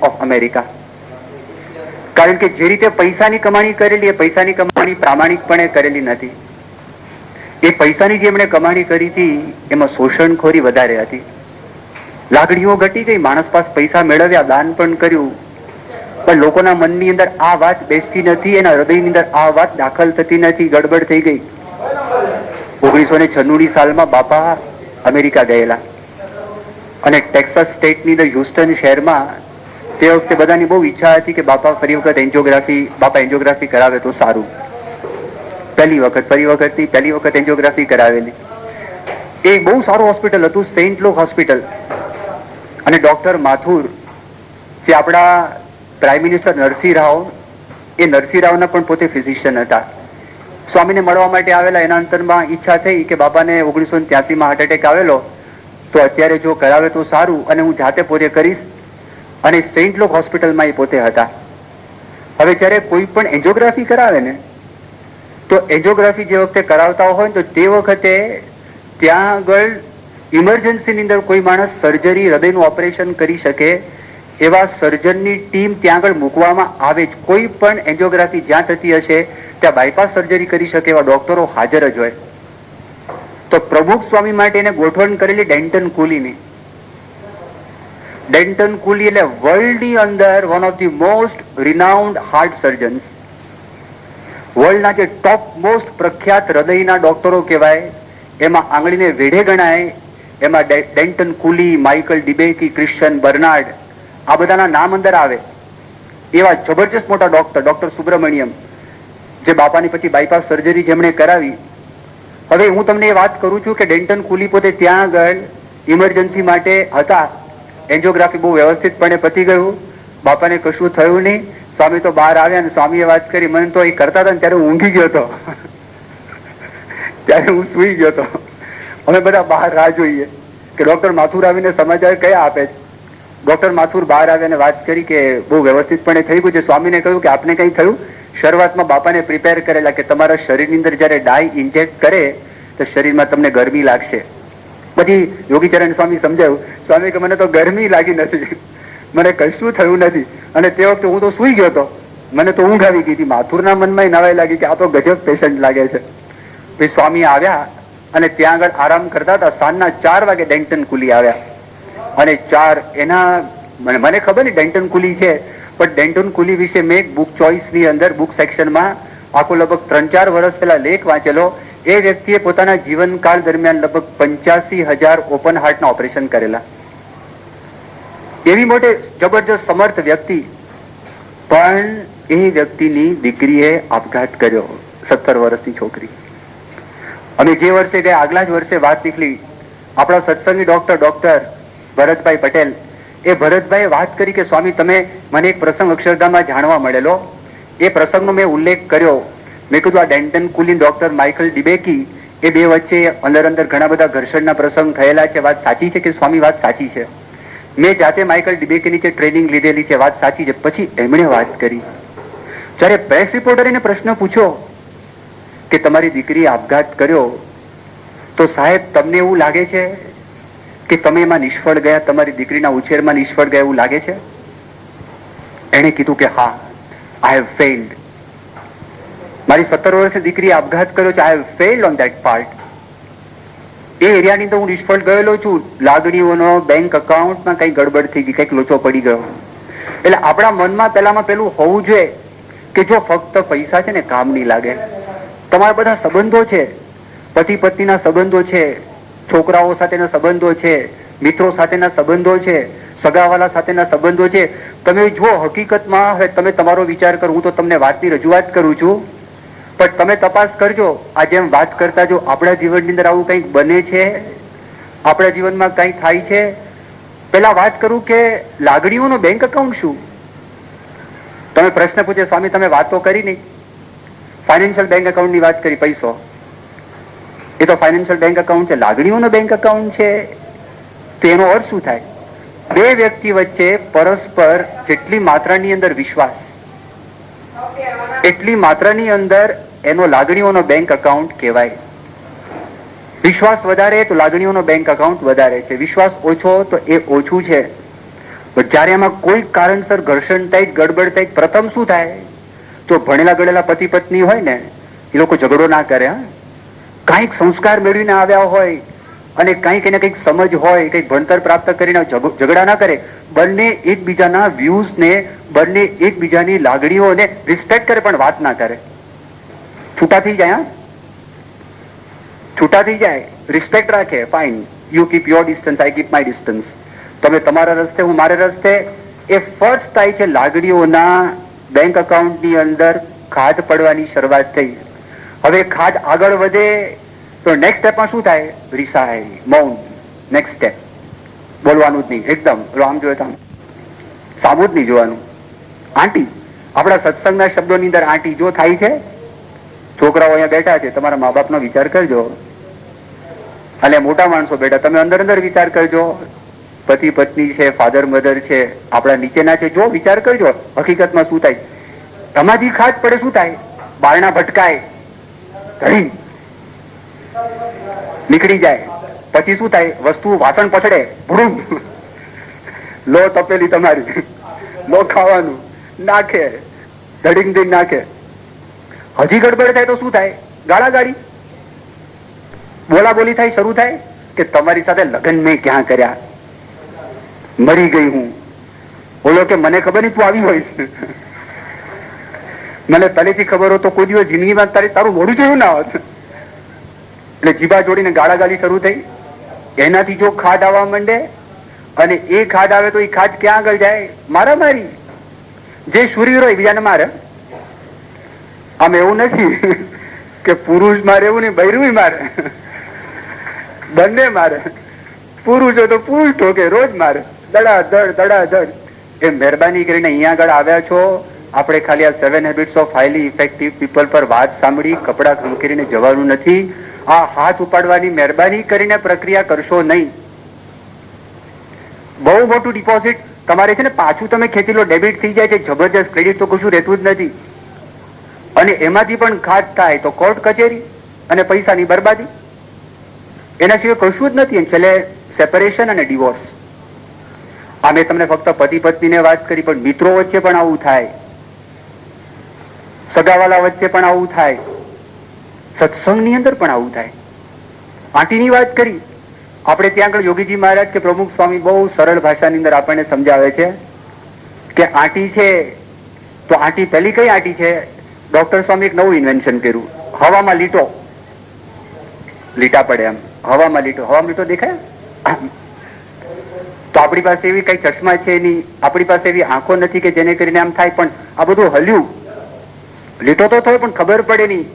Of America. કારણ કે જે રીતે પૈસાની કમાણી કરેલી, એ પૈસાની કમાણી પ્રામાણિકપણે કરેલી નથી. એ પૈસાની જે એમણે કમાણી કરી હતી એમાં શોષણખોરી વધારે હતી. લાગણીઓ ઘટી ગઈ, માણસ પાસે પૈસા મેળવ્યા, દાન પણ કર્યું, પણ લોકોના મનની અંદર આ વાત બેસતી નથી, એના હૃદયની અંદર આ વાત દાખલ થતી નથી, ગડબડ થઈ ગઈ. 1996 સાલમાં બાપા અમેરિકા ગયેલા અને ટેક્સાસ સ્ટેટની અંદર હ્યુસ્ટન શહેરમાં તે વખતે બધાની બહુ ઈચ્છા હતી કે બાપા ફરી વખત એન્જિયોગ્રાફી કરાવે તો સારું. પહેલી વખત એન્જિયોગ્રાફી કરાવેલી. એ બહુ સારું હોસ્પિટલ હતું, સેન્ટ લુક હોસ્પિટલ. અને ડોક્ટર માથુર જે આપણા પ્રાઇમ મિનિસ્ટર નરસિંહ રાવ, એ નરસિંહ રાવના પણ પોતે ફિઝિશિયન હતા. સ્વામીને મળવા માટે આવેલા. એના અંતરમાં ઈચ્છા થઈ કે બાપાને 1983 હાર્ટ એટેક આવેલો, તો અત્યારે જો કરાવે તો સારું અને હું જાતે પોતે કરીશ. અને સેન્ટ લુક હોસ્પિટલમાં એ પોતે હતા. હવે જ્યારે કોઈ પણ એન્જિયોગ્રાફી કરાવે ને, તો એન્જિયોગ્રાફી જે વખતે કરાવતા હોય તો તે વખતે ત્યાં આગળ ઇમરજન્સીની અંદર કોઈ માણસ સર્જરી, હૃદયનું ઓપરેશન કરી શકે એવા સર્જનની ટીમ ત્યાં આગળ મૂકવામાં આવે જ. કોઈ પણ એન્જિયોગ્રાફી જ્યાં થતી હશે ત્યાં બાયપાસ સર્જરી કરી શકે એવા ડોક્ટરો હાજર જ હોય. તો પ્રમુખ સ્વામી માટે એને ગોઠવણ કરેલી ડેન્ટન કુલીની. ડેન્ટન કુલી એટલે વર્લ્ડની અંદર one of the most renowned heart surgeons. વર્લ્ડના જે ટોપ મોસ્ટ પ્રખ્યાત હૃદયના ડોક્ટરો કહેવાય, એમાં આંગળીને વેઢે ગણાય. એમાં ડેન્ટન કુલી, માઇકલ ડિબેકી, ક્રિશ્ચિયન બર્નાર્ડ, આ બધાના નામ અંદર આવે. એવા જબરજસ્ત મોટા ડોક્ટર સુબ્રમણ્યમ, જે બાપાની પછી બાયપાસ સર્જરી જેમણે કરાવી. હવે હું તમને એ વાત કરું છું કે ડેન્ટન કુલી પોતે ત્યાં આગળ ઇમરજન્સી માટે હતા. એન્જિયોગ્રાફી બહુ વ્યવસ્થિતપણે પતી ગયું, બાપાને કશું થયું નહીં. સ્વામી તો બહાર આવ્યા અને સ્વામીએ વાત કરી. મને તો એ કરતા હતા ને ત્યારે હું ઊંઘી ગયો હતો, ત્યારે હું સુઈ ગયો હતો. અમે બધા બહાર રાહ જોઈએ કે ડોક્ટર માથુર આવીને સમાચાર કયા આપે છે. ડોક્ટર માથુર બહાર આવ્યા અને વાત કરી કે બહુ વ્યવસ્થિતપણે થઈ ગયું છે. સ્વામીને કહ્યું કે આપને કંઈ થયું? શરૂઆતમાં બાપાને પ્રિપેર કરેલા કે તમારા શરીરની અંદર જયારે ડાય ઇન્જેક્ટ કરે તો શરીરમાં તમને ગરમી લાગશે. પછી યોગીચરણ સ્વામી સમજાયું. સ્વામી કે મને તો ગરમી લાગી નથી, મને કશું થયું નથી. અને તે વખતે હું તો સુઈ ગયો હતો, મને તો ઊંઘ આવી ગઈ હતી. માથુરના મનમાં નવાઈ લાગી કે આ તો ગજબ પેશન્ટ લાગે છે. પછી સ્વામી આવ્યા અને ત્યાં આગળ આરામ કરતા હતા. સાંજના 4 વાગે ડેન્ટન કુલી આવ્યા અને મને ખબર નહીં ડેન્ટન કુલી છે, પણ ડેન્ટન કુલી વિશે મેં એક બુક ચોઇસની અંદર બુક સેક્શનમાં આખો લગભગ 3-4 વર્ષ પહેલા લેખ વાંચેલો. એ વ્યક્તિએ પોતાના જીવનકાળ દરમિયાન લગભગ 85,000 ઓપન હાર્ટના ઓપરેશન કરેલા. એવી મોટે જબરજસ્ત સમર્થ વ્યક્તિ. પણ એ વ્યક્તિની દીકરીએ આપઘાત કર્યો, 17 વર્ષની છોકરી. અમે જે વર્ષે ગયા, આગલા જ વર્ષે વાત નીકળી. આપણા સત્સંગી ડોક્ટર ભરતભાઈ પટેલ, એ ભરતભાઈએ વાત કરી કે સ્વામી તમે મને એક પ્રસંગ અક્ષરધામમાં જાણવા મળેલો, એ પ્રસંગનો મેં ઉલ્લેખ કર્યો. મેં કીધું આ ડેન્ટન કુલી, ડોક્ટર માઇકલ ડિબેકી, એ બે વચ્ચે અંદર ઘણા બધા ઘર્ષણના પ્રસંગ થયેલા છે. વાત સાચી છે કે સ્વામી? વાત સાચી છે. મેં જાતે માઇકલ ડિબેકીની જે ટ્રેનિંગ લીધેલી છે, વાત સાચી છે. પછી એમણે વાત કરી. જ્યારે પ્રેસ રિપોર્ટરે પ્રશ્ન પૂછ્યો કે તમારી દીકરીએ આપઘાત કર્યો, તો સાહેબ તમને એવું લાગે છે કે તમે એમાં નિષ્ફળ ગયા, તમારી દીકરીના ઉછેરમાં નિષ્ફળ ગયા એવું લાગે છે? એણે કીધું કે હા, આઈ હેવ ફેઇલ્ડ. મારી 17 વર્ષની દીકરીએ આપઘાત કર્યો છે, I have failed on that part. એ એરિયાની અંદર હું નિષ્ફળ ગયેલો છું. લાગણીઓનો, બેંક અકાઉન્ટમાં કઈ ગડબડ થઈ ગઈ, કઈક લોચો પડી ગયો. એટલે આપણા મનમાં પેલું હોવું જોઈએ કે જો ફક્ત પૈસા છે ને કામ નહીં લાગે. તમારા બધા સંબંધો છે, પતિ પત્નીના સંબંધો છે, છોકરાઓ સાથેના સંબંધો છે, મિત્રો સાથેના સંબંધો છે, સગાવાલા સાથેના સંબંધો છે. તમે જો હકીકતમાં હવે તમે તમારો વિચાર કરો, હું તો તમને વાતની રજૂઆત કરું છું, પણ તમે તપાસ કરજો. આ જેમ વાત કરતા જો આપણા જીવનની અંદર આવું કંઈક બને છે, આપણા જીવનમાં કંઈ થાય છે. પેલા વાત કરું કે લાગણીઓનો બેંક એકાઉન્ટ શું? તમે પ્રશ્ન પૂછે સ્વામી તમે વાત તો કરી નહીં, ફાઇનાન્શિયલ બેંક એકાઉન્ટની વાત કરી, પૈસો એ તો ફાઇનાન્શિયલ બેંક એકાઉન્ટ છે. લાગણીઓનો બેંક એકાઉન્ટ છે તો એનો અર્થ શું થાય? બે વ્યક્તિ વચ્ચે પરસ્પર જેટલી માત્રાની અંદર વિશ્વાસ, એટલી માત્રાની અંદર એનો લાગણીઓનો બેંક એકાઉન્ટ કહેવાય. વિશ્વાસ વધારે તો લાગણીઓનો બેંક એકાઉન્ટ વધારે છે, વિશ્વાસ ઓછો તો એ ઓછું છે. પણ જ્યારે એમાં કોઈ કારણસર ઘર્ષણ થાય, ગડબડ થાય, પ્રથમ શું થાય? જો ભણેલા ગણેલા પતિ પત્ની હોય ને, એ લોકો ઝઘડો ના કરે. હા, કાંઈક સંસ્કાર મેળવીને આવ્યા હોય અને કંઈક એને કંઈક સમજ હોય, કંઈક ભણતર પ્રાપ્ત કરીને ઝઘડા ના કરે. બંને એકબીજાના વ્યૂઝને, બંને એકબીજાની લાગણીઓને રિસ્પેક્ટ કરે, પણ વાત ના કરે. છૂટા થઈ જાય. છૂટા થઈ જાય, રિસ્પેક્ટ રાખે, fine, you keep your distance, I keep my distance. તમે તમારા રસ્તે, હું મારે રસ્તે. એ ફર્સ્ટ થાય છે લાગણીઓના બેંક એકાઉન્ટની અંદર ખાધ પડવાની શરૂઆત થઈ. હવે ખાધ આગળ વધે તો નેક્સ્ટ સ્ટેપમાં શું થાય? રિસાય, મૌન. નેક્સ્ટ સ્ટેપ બોલવાનું જ નહીં, એકદમ આમ જોયે તો સામું જ નહીં જોવાનું. આંટી, આપણા સત્સંગના શબ્દોની અંદર આંટી જો થાય છે. છોકરાઓ અહીંયા બેઠા છે, તમારા મા બાપનો વિચાર કરજો, અને મોટા માણસો બેઠા, તમે અંદર અંદર વિચાર કરજો. પતિ પત્ની છે, ફાધર મધર છે, આપણા નીચેના છે, જો વિચાર કરજો હકીકતમાં શું થાય. તમારી ખાત પડે શું થાય? બારણા ભટકાય, ધડી નીકળી જાય. પછી શું થાય? વસ્તુ વાસણ પછડે, ભૂડું લો તપેલી તમારી, લો ખાવાનું નાખે, ધડીંગ ધીંગ નાખે. હજી ગડબડ થાય તો શું થાય? ગાળા ગાળી, બોલા બોલી થાય, શરૂ થાય કે તમારી સાથે લગ્ન મેં ક્યાં કર્યા, મરી ગઈ હું. બોલો કે મને ખબર નહીં તું આવી હોઈશ, મને પહેલેથી ખબર હોત તો કોઈ દિવસ જિંદગીમાં તારું મોઢું જોયું ના હોત. એટલે જીભા જોડીને ગાળા ગાળી શરૂ થઈ. એનાથી જો ખાદ આવવા માંડે, અને એ ખાદ આવે તો એ ખાદ ક્યાં આગળ જાય? મારામારી. જે શૂરવીરો બીજાને મારે. આમ એવું નથી કે પુરુષ મારે, એવું નહીં, બૈરું મારે, બંને મારે. પુરુષ હોય તો પુરુષ તો કે રોજ મારે, દડાધડ દડાધડ. એ મહેરબાની કરીને અહીંયા આગળ આવ્યા છો, આપણે ખાલી આ 7 habits of highly effective people પર વાત સાંભળી કપડા ખંખેરીને જવાનું નથી. આ હાથ ઉપાડવાની મહેરબાની કરીને પ્રક્રિયા કરશો નહીં. બહુ મોટું ડિપોઝિટ તમારે છે ને, પાછું તમે ખેંચી લો, ડેબિટ થઈ જાય છે, જબરજસ્ત. ક્રેડિટ તો કશું રહેતું જ નથી. અને એમાંથી પણ ખાત થાય તો કોર્ટ કચેરી અને પૈસાની બરબાદી. એના સિવાય કશું જ નથી. છેલ્લે સેપરેશન અને ડિવોર્સ. આ મેં તમને ફક્ત પતિ પત્નીને વાત કરી, પણ મિત્રો વચ્ચે પણ આવું થાય, સગાવાલા વચ્ચે પણ આવું થાય, સત્સંગની અંદર પણ આવું થાય. આંટીની વાત કરી આપણે, ત્યાં આગળ યોગીજી મહારાજ કે પ્રમુખ સ્વામી બહુ સરળ ભાષાની અંદર આપણને સમજાવે છે કે આંટી છે તો આંટી પહેલી કઈ આંટી છે? ડોક્ટર સ્વામી એક નવું ઇન્વેન્શન કર્યું, હવામાં લીટો. લીટા પડે એમ, હવામાં લીટો. હવામાં લીટો દેખાય? તો આપણી પાસે એવી કઈ ચશ્મા છે નહીં, આપણી પાસે એવી આંખો નથી કે જેને કરીને આમ થાય, પણ આ બધું હલ્યું. લીટો તો થયો પણ ખબર પડે નહીં.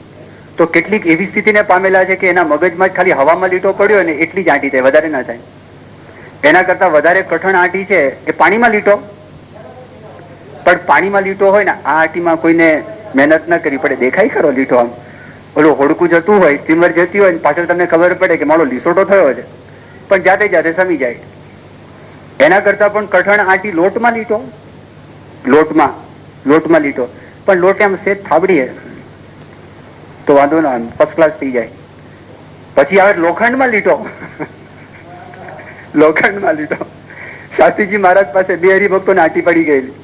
તો કેટલીક એવી સ્થિતિને પામેલા છે કે એના મગજમાં જ ખાલી હવામાં લીટો પડ્યો ને એટલી જ આંટી થાય, વધારે ના થાય. એના કરતા વધારે કઠણ આંટી છે એ પાણીમાં લીટો. પણ પાણીમાં લીટો હોય ને, આ આંટીમાં કોઈને મહેનત ના કરવી પડે. દેખાય ખરો લીટો? આમ ઓલું હોડકું જતું હોય, સ્ટીમર જતી હોય, પાછળ તમને ખબર પડે કે મારો લીસોટો થયો છે, પણ જાતે જાતે સમી જાય. એના કરતા પણ કઠણ આંટી લોટમાં લીટો. લોટમાં લીટો, પણ લોટ આમ સેજ થાબડીએ તો વાંધો ના, ફર્સ્ટ ક્લાસ થઈ જાય. પછી આવે લોખંડમાં લીટો. લોખંડમાં લીટો. શાસ્ત્રીજી મહારાજ પાસે 2 હરિભક્તોને આંટી પડી ગયેલી.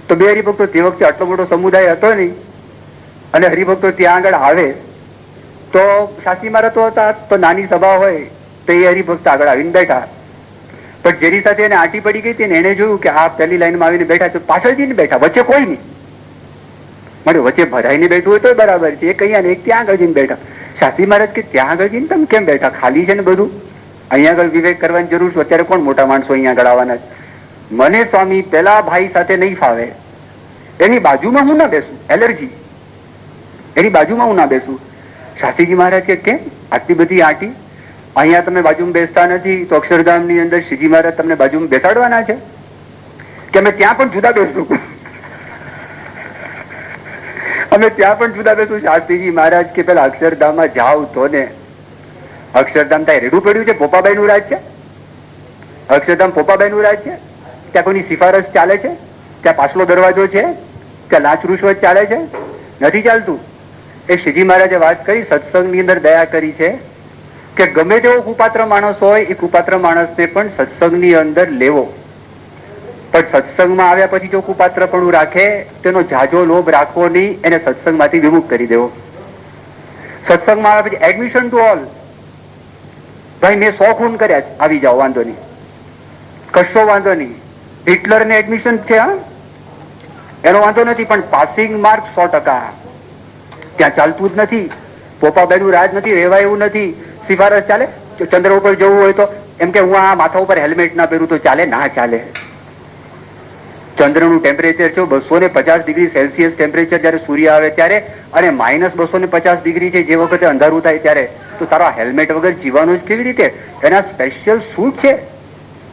તો 2 હરિભક્તો તે વખતે આટલો મોટો સમુદાય હતો નહીં, અને હરિભક્તો ત્યાં આગળ આવે તો શાસ્ત્રી મહારાજ તો હતા, તો નાની સભા હોય તો એ હરિભક્ત આગળ આવીને બેઠા. પણ જેની સાથે એને આંટી પડી ગઈ હતી ને, એને જોયું કે આ પહેલી લાઈનમાં આવીને બેઠા છે, પાછળ જઈને બેઠા, વચ્ચે કોઈ નહીં. મળે વચ્ચે ભરાઈને બેઠું હોય તો બરાબર છે, એક અહીંયા ને એક ત્યાં આગળ જઈને બેઠા. શાસ્ત્રી મહારાજ કે ત્યાં આગળ જઈને તમે કેમ બેઠા? ખાલી છે ને બધું, અહીંયા આગળ વિવેક કરવાની જરૂર છે. અત્યારે કોણ મોટા માણસો અહીંયા આગળ આવવાના છે? મને સ્વામી પેલા ભાઈ સાથે નહીં ફાવે, એની બાજુમાં હું ના બેસું, એલર્જી, એની બાજુમાં હું ના બેસું. શાસ્ત્રીજી મહારાજ કે કેમ આટલી બધી આંટી? અહીંયા તમે બાજુમાં બેસતા નથી તો અક્ષરધામની અંદર શ્રીજી મહારાજ તમને બાજુમાં બેસાડવાના છે કે અમે ત્યાં પણ જુદા બેસું? અમે ત્યાં પણ જુદા બેસું. શાસ્ત્રીજી મહારાજ કે પેલા અક્ષરધામમાં જાવ તો ને. અક્ષરધામ ત્યાં રેડું પડ્યું છે, પોપાબાઈ નું રાજ છે. અક્ષરધામ પોપાબાઈ નું રાજ છે. ત્યાં કોઈની સિફારસ ચાલે છે? ત્યાં પાછલો દરવાજો છે? ત્યાં લાંચ રૂશ્વત ચાલે છે? નથી ચાલતું. એ શ્રીજી મહારાજે વાત કરી, સત્સંગની અંદર દયા કરી છે કે ગમે તેવો કુપાત્ર માણસ હોય, એ કુપાત્ર માણસને પણ સત્સંગની અંદર લેવો. પણ સત્સંગમાં આવ્યા પછી જો કુપાત્રપણું રાખે તેનો જાજો લોભ રાખવો નહીં, એને સત્સંગમાંથી વિમુખ કરી દેવો. સત્સંગમાં આવ્યા પછી એડમિશન ટુ ઓલ, ભાઈ મેં 100 ખૂન કર્યા છે, આવી જાઓ, વાંધો નહીં, કશો વાંધો નહીં. હિટલરને એડમિશન છે, એનો વાંધો નથી, પણ પાસિંગ માર્ક 100%. ત્યાં ચાલતું જ નથી, પોપાબેનું રાજ નથી, રહેવાય એવું નથી. સિફારસ ચાલે? ચંદ્ર ઉપર જવું હોય તો એમ કે હું આ માથા ઉપર હેલ્મેટ ના પહેરું તો ચાલે? ના ચાલે. ચંદ્રનું ટેમ્પરેચર છે 250 ડિગ્રી સેલ્સિયસ ટેમ્પરેચર જયારે સૂર્ય આવે ત્યારે, અને -250 ડિગ્રી છે જે વખતે અંધારું થાય ત્યારે. તો તારા હેલ્મેટ વગર જીવવાનું જ કેવી રીતે? એના સ્પેશિયલ સૂટ છે,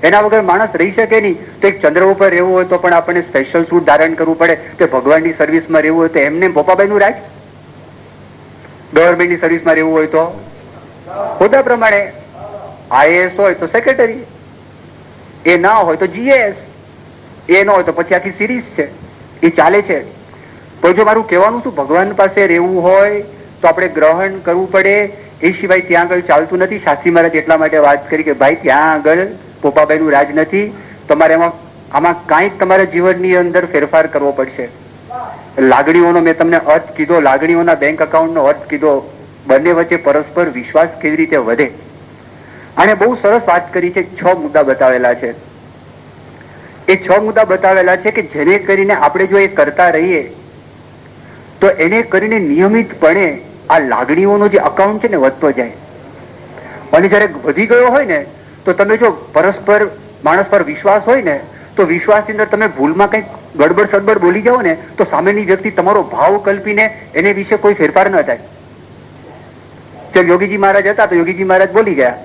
એના વગર માણસ રહી શકે નહીં. તો એક ચંદ્ર ઉપર રહેવું હોય તો પણ આપણને સ્પેશિયલ સૂટ ધારણ કરવું પડે. તો ભગવાનની સર્વિસમાં રહેવું હોય તો એમને પોપાબાઈનું રાજ, ગવર્મેન્ટની સર્વિસમાં રહેવું હોય તો હોદ્દા પ્રમાણે, આઈએએસ હોય તો સેક્રેટરી, એ ના હોય તો જીએસ, એ ન હોય તો પછી આખી સિરીઝ છે, એ ચાલે છે. પણ જો મારું કહેવાનું શું, ભગવાન પાસે રહેવું હોય તો આપણે ગ્રહણ કરવું પડે, એ સિવાય ત્યાં આગળ ચાલતું નથી. શાસ્ત્રી મહારાજ એટલા માટે વાત કરી કે ભાઈ ત્યાં આગળ પોપાબાઈનું રાજ નથી, તમારે આમાં કાંઈક તમારા જીવનની અંદર ફેરફાર કરવો પડશે. લાગણીઓનો મેં તમને અર્થ કીધો, લાગણીઓના બેંક એકાઉન્ટનો અર્થ કીધો, બંને વચ્ચે પરસ્પર વિશ્વાસ કેવી રીતે વધે. અને બહુ સરસ વાત કરી છે, 6 મુદ્દા બતાવેલા છે. એ 6 મુદ્દા બતાવેલા છે કે જેને કરીને આપણે જો એ કરતા રહીએ તો એને કરીને નિયમિતપણે આ લાગણીઓનો જે અકાઉન્ટ છે ને વધતો જાય. અને જયારે વધી ગયો હોય ને તો તમે જો પરસ્પર માણસ પર વિશ્વાસ હોય ને તો વિશ્વાસની અંદર તમે ભૂલમાં કંઈક ગડબડ સડબડ બોલી જાઓ ને તો સામેની વ્યક્તિ તમારો ભાવ કલ્પીને એને વિશે કોઈ ફેરફાર ન થાય. જેમ યોગીજી મહારાજ હતા તો યોગીજી મહારાજ બોલી ગયા,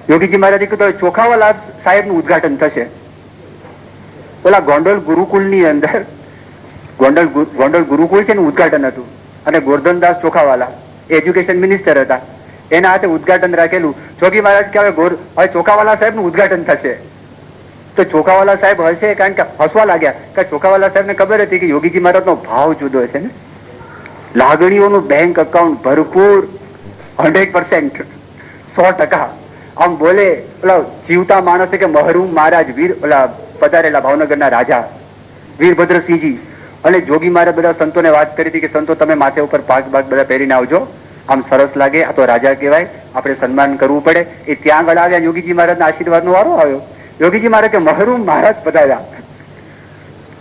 યોગીજી મહારાજે કીધું ચોખાવાલા સાહેબનું ઉદ્ઘાટન થશે. ઓલા ગોંડલ ગુરુકુળની અંદર ગોંડલ ગુરુકુળ છે ને ઉદ્ઘાટન હતું, અને ગોરધનદાસ ચોખાવાલા એજ્યુકેશન મિનિસ્ટર હતા, એના હાથે ઉદ્ઘાટન રાખેલું. જોગી મહારાજ કે હવે ચોખાવાલા સાહેબનું ઉદ્ઘાટન થશે. તો ચોખાવાલા સાહેબ હશે, કારણ કે હસવા લાગ્યા, કારણ ચોખાવાલા સાહેબને ખબર હતી કે યોગીજી મહારાજનો ભાવ જુદો છે ને, લાગણીઓનું બેંક એકાઉન્ટ ભરપૂર 100%, 100%. આમ બોલે ઓલા જીવતા માણસે કે મહરૂમ મહારાજ વીર, ઓલા પધારેલા ભાવનગરના રાજા વીરભદ્રસિંહજી અને જોગી મહારાજ બધા સંતોને વાત કરી હતી કે સંતો તમે માથે ઉપર પાક બાગ બધા પહેરીને આવજો, આમ સરસ લાગે, આ તો રાજા કહેવાય, આપણે સન્માન કરવું પડે. એ ત્યાં આગળ આવ્યા, યોગીજી મહારાજના આશીર્વાદનો વારો આવ્યો. યોગીજી મહારાજ કે મહરૂમ મહારાજ પધાર્યા.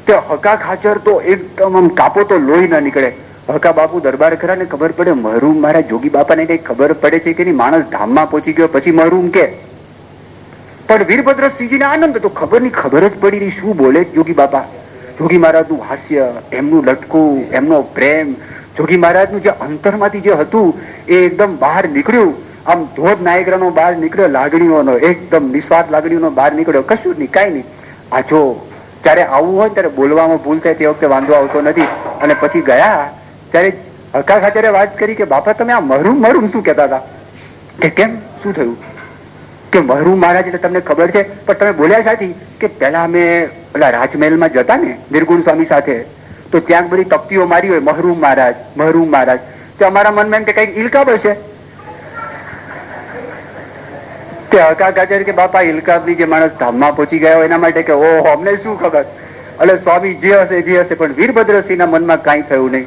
તે હકા ખાચર તો એકદમ આમ કાપો તો લોહી ના નીકળે. હકા બાપુ દરબાર ખરા ને ખબર પડે મહરૂમ મહારાજ, જોગી બાપાને કઈ ખબર પડે છે કે નહીં, માણસ ધામમાં પહોંચી ગયો પછી મહરૂમ કે. પણ વીરભદ્રસિંહજીને આનંદ તો ખબર નહીં, ખબર જ પડી રહી શું બોલે યોગી બાપા. જોગી મહારાજનું હાસ્ય, એમનું લટકું, એમનો પ્રેમ, જોગી મહારાજનું જે અંતરમાંથી જે હતું એ એકદમ બહાર નીકળ્યું. આમ ધોધ નાયગ્રાનો બહાર નીકળ્યો, લાગણીઓનો એકદમ નિસ્વાર્થ લાગણીઓનો બહાર નીકળ્યો, કશું જ નહીં, કાંઈ નહીં. આ જો ત્યારે આવું હોય ત્યારે બોલવામાં ભૂલ થાય, તે વખતે વાંધો આવતો નથી. અને પછી ગયા ત્યારે હકા ખાચરે વાત કરી કે બાપા તમે આ મહરૂમ મહરૂમ શું કહેતા હતા? કે કેમ, શું થયું? કે મહરૂમ મહારાજ એટલે તમને ખબર છે, પણ તમે બોલ્યા સાચી કે પેલા અમે પેલા રાજમહેલમાં જતા ને નિર્ગુણ સ્વામી સાથે, તો ત્યાં બધી તકતીઓ મારી હોય મહરૂમ મહારાજ, મહરૂમ મહારાજ. તો અમારા મનમાં એમ કે કઈક ઇલકાબ હશે. તે હકા ખાચર કે બાપા ઇલકાબની જે માણસ ધામમાં પહોંચી ગયા હોય એના માટે કે ઓહો અમને શું ખબર. એટલે સ્વામી જે હશે જે હશે, પણ વીરભદ્રસિંહના મનમાં કાંઈ થયું નહીં,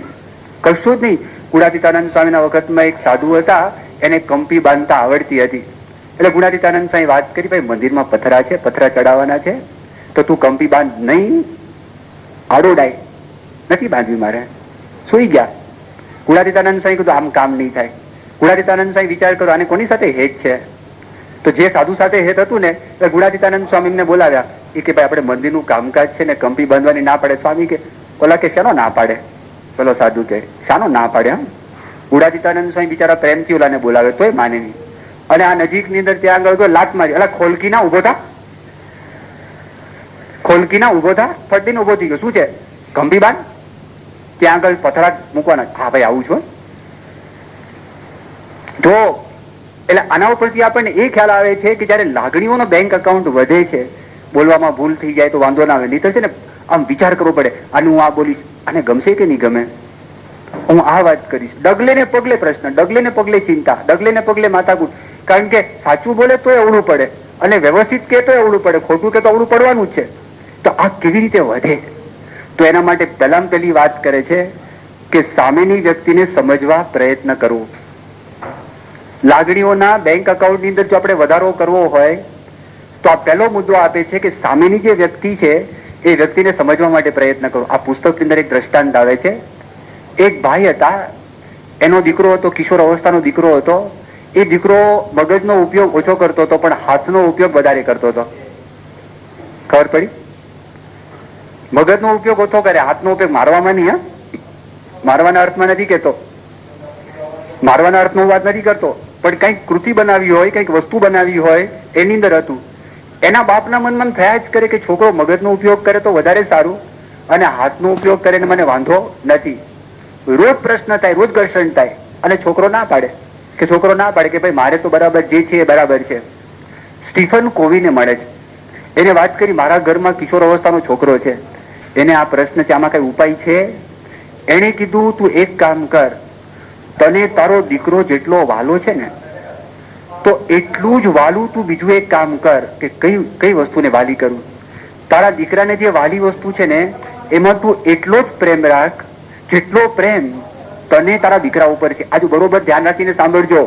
કશું જ નહીં. ગુણાતીતાનંદ સ્વામીના વખતમાં એક સાધુ હતા, એને કંપી બાંધતા આવડતી હતી. એટલે ગુણાતીતાનંદ સ્વામી વાત કરી, ભાઈ મંદિરમાં પથરા છે, પથરા ચડાવવાના છે, તો તું કંપી બાંધ. નહીં, આડોડાય નથી બાંધવી મારે. સુઈ ગયા. ગુણાતીતાનંદ સ્વામી કીધું આમ કામ નહીં થાય. ગુણાતીતાનંદ સ્વામી વિચાર કરો આને કોની સાથે હેત છે, તો જે સાધુ સાથે હેત હતું ને એટલે ગુણાતીતાનંદ સ્વામીને બોલાવ્યા. એ કે ભાઈ આપણે મંદિરનું કામકાજ છે ને કંપી બાંધવાની ના પાડે. સ્વામી કે ઓલા કે શાનો ના પાડે? પેલો સાધુ કે શાનો ના પાડે? આમ ગુણાતીતાનંદ સ્વામી બિચારા પ્રેમથી ઓલાને બોલાવે તોય માને નહીં. અને આ નજીકની અંદર ત્યાં આગળ લાત મારી, એટલે ખોલકી ના ઉભો થા, ખોલકી ના ઉભો થા, ફટીને ઉભો થઈ ગયો. શું છે? કંપી બાંધ, ત્યાં આગળ પથરા મૂકવાના. હા ભાઈ આવું છું. જો એટલે આના ઉપરથી આપણને એ ખ્યાલ આવે છે કે જયારે લાગણીઓનો બેંક એકાઉન્ટ વધે છે, બોલવામાં ભૂલ થઈ જાય તો વાંધો ના આવે, નહીતર છે ને આમ વિચાર કરવો પડે, આનું હું આ બોલીશ, આને ગમશે કે નહીં ગમે, હું આ વાત કરીશ. ડગલે ને પગલે પ્રશ્ન, ડગલે ને પગલે ચિંતા, ડગલે ને પગલે માથાકૂટ. કારણ કે સાચું બોલે તો અવળું પડે, અને વ્યવસ્થિત કે તો અવળું પડે, ખોટું કે તો અવળું પડવાનું જ છે. તો આ કેવી રીતે વધે? તો એના માટે પહેલામાં પહેલી વાત કરે છે કે સામેની વ્યક્તિને સમજવા પ્રયત્ન કરવો. લાગણીઓના બેંક અકાઉન્ટની અંદર જો આપણે વધારો કરવો હોય તો આ પહેલો મુદ્દો આપે છે કે સામેની જે વ્યક્તિ છે એ વ્યક્તિને સમજવા માટે પ્રયત્ન કરો. આ પુસ્તકની અંદર એક દ્રષ્ટાંત આવે છે. એક ભાઈ હતા, એનો દીકરો હતો, કિશોર અવસ્થાનો દીકરો હતો. એ દીકરો મગજનો ઉપયોગ ઓછો કરતો હતો પણ હાથનો ઉપયોગ વધારે કરતો હતો. ખબર પડી? મગજનો ઉપયોગ ઓછો કરે, હાથનો ઉપયોગ મારવામાં નહીં. મારવાના અર્થમાં નથી કેતો, મારવાના અર્થમાં વાત નથી કરતો, પણ કંઈક કૃતિ બનાવી હોય, કંઈક વસ્તુ બનાવી હોય એની અંદર હતું. એના બાપના મનમાં થયા જ કરે કે છોકરો મગજનો ઉપયોગ કરે તો વધારે સારું અને હાથનો ઉપયોગ કરે મને વાંધો નથી. રોજ પ્રશ્ન થાય, રોજ ઘર્ષણ થાય અને છોકરો ના પાડે કે ભાઈ મારે તો બરાબર જે છે એ બરાબર છે. સ્ટીફન કોવીને મળે છે. એને વાત કરી, મારા ઘરમાં કિશોર અવસ્થાનો છોકરો છે, એને આ પ્રશ્ન છે, આમાં કઈ ઉપાય છે? એને કીધું તું એક કામ કર, તને તારો દીકરો જેટલો વાલો છે ને તો એટલું જ વાલું તું બીજું એક કામ કર કે કઈ વસ્તુને વાલી કરું. તારા દીકરાને જે વાલી વસ્તુ છે ને એમાં તું એટલો જ પ્રેમ રાખ જેટલો પ્રેમ તને તારા દીકરા ઉપર છે. આજુ બરોબર ધ્યાન રાખીને સાંભળજો.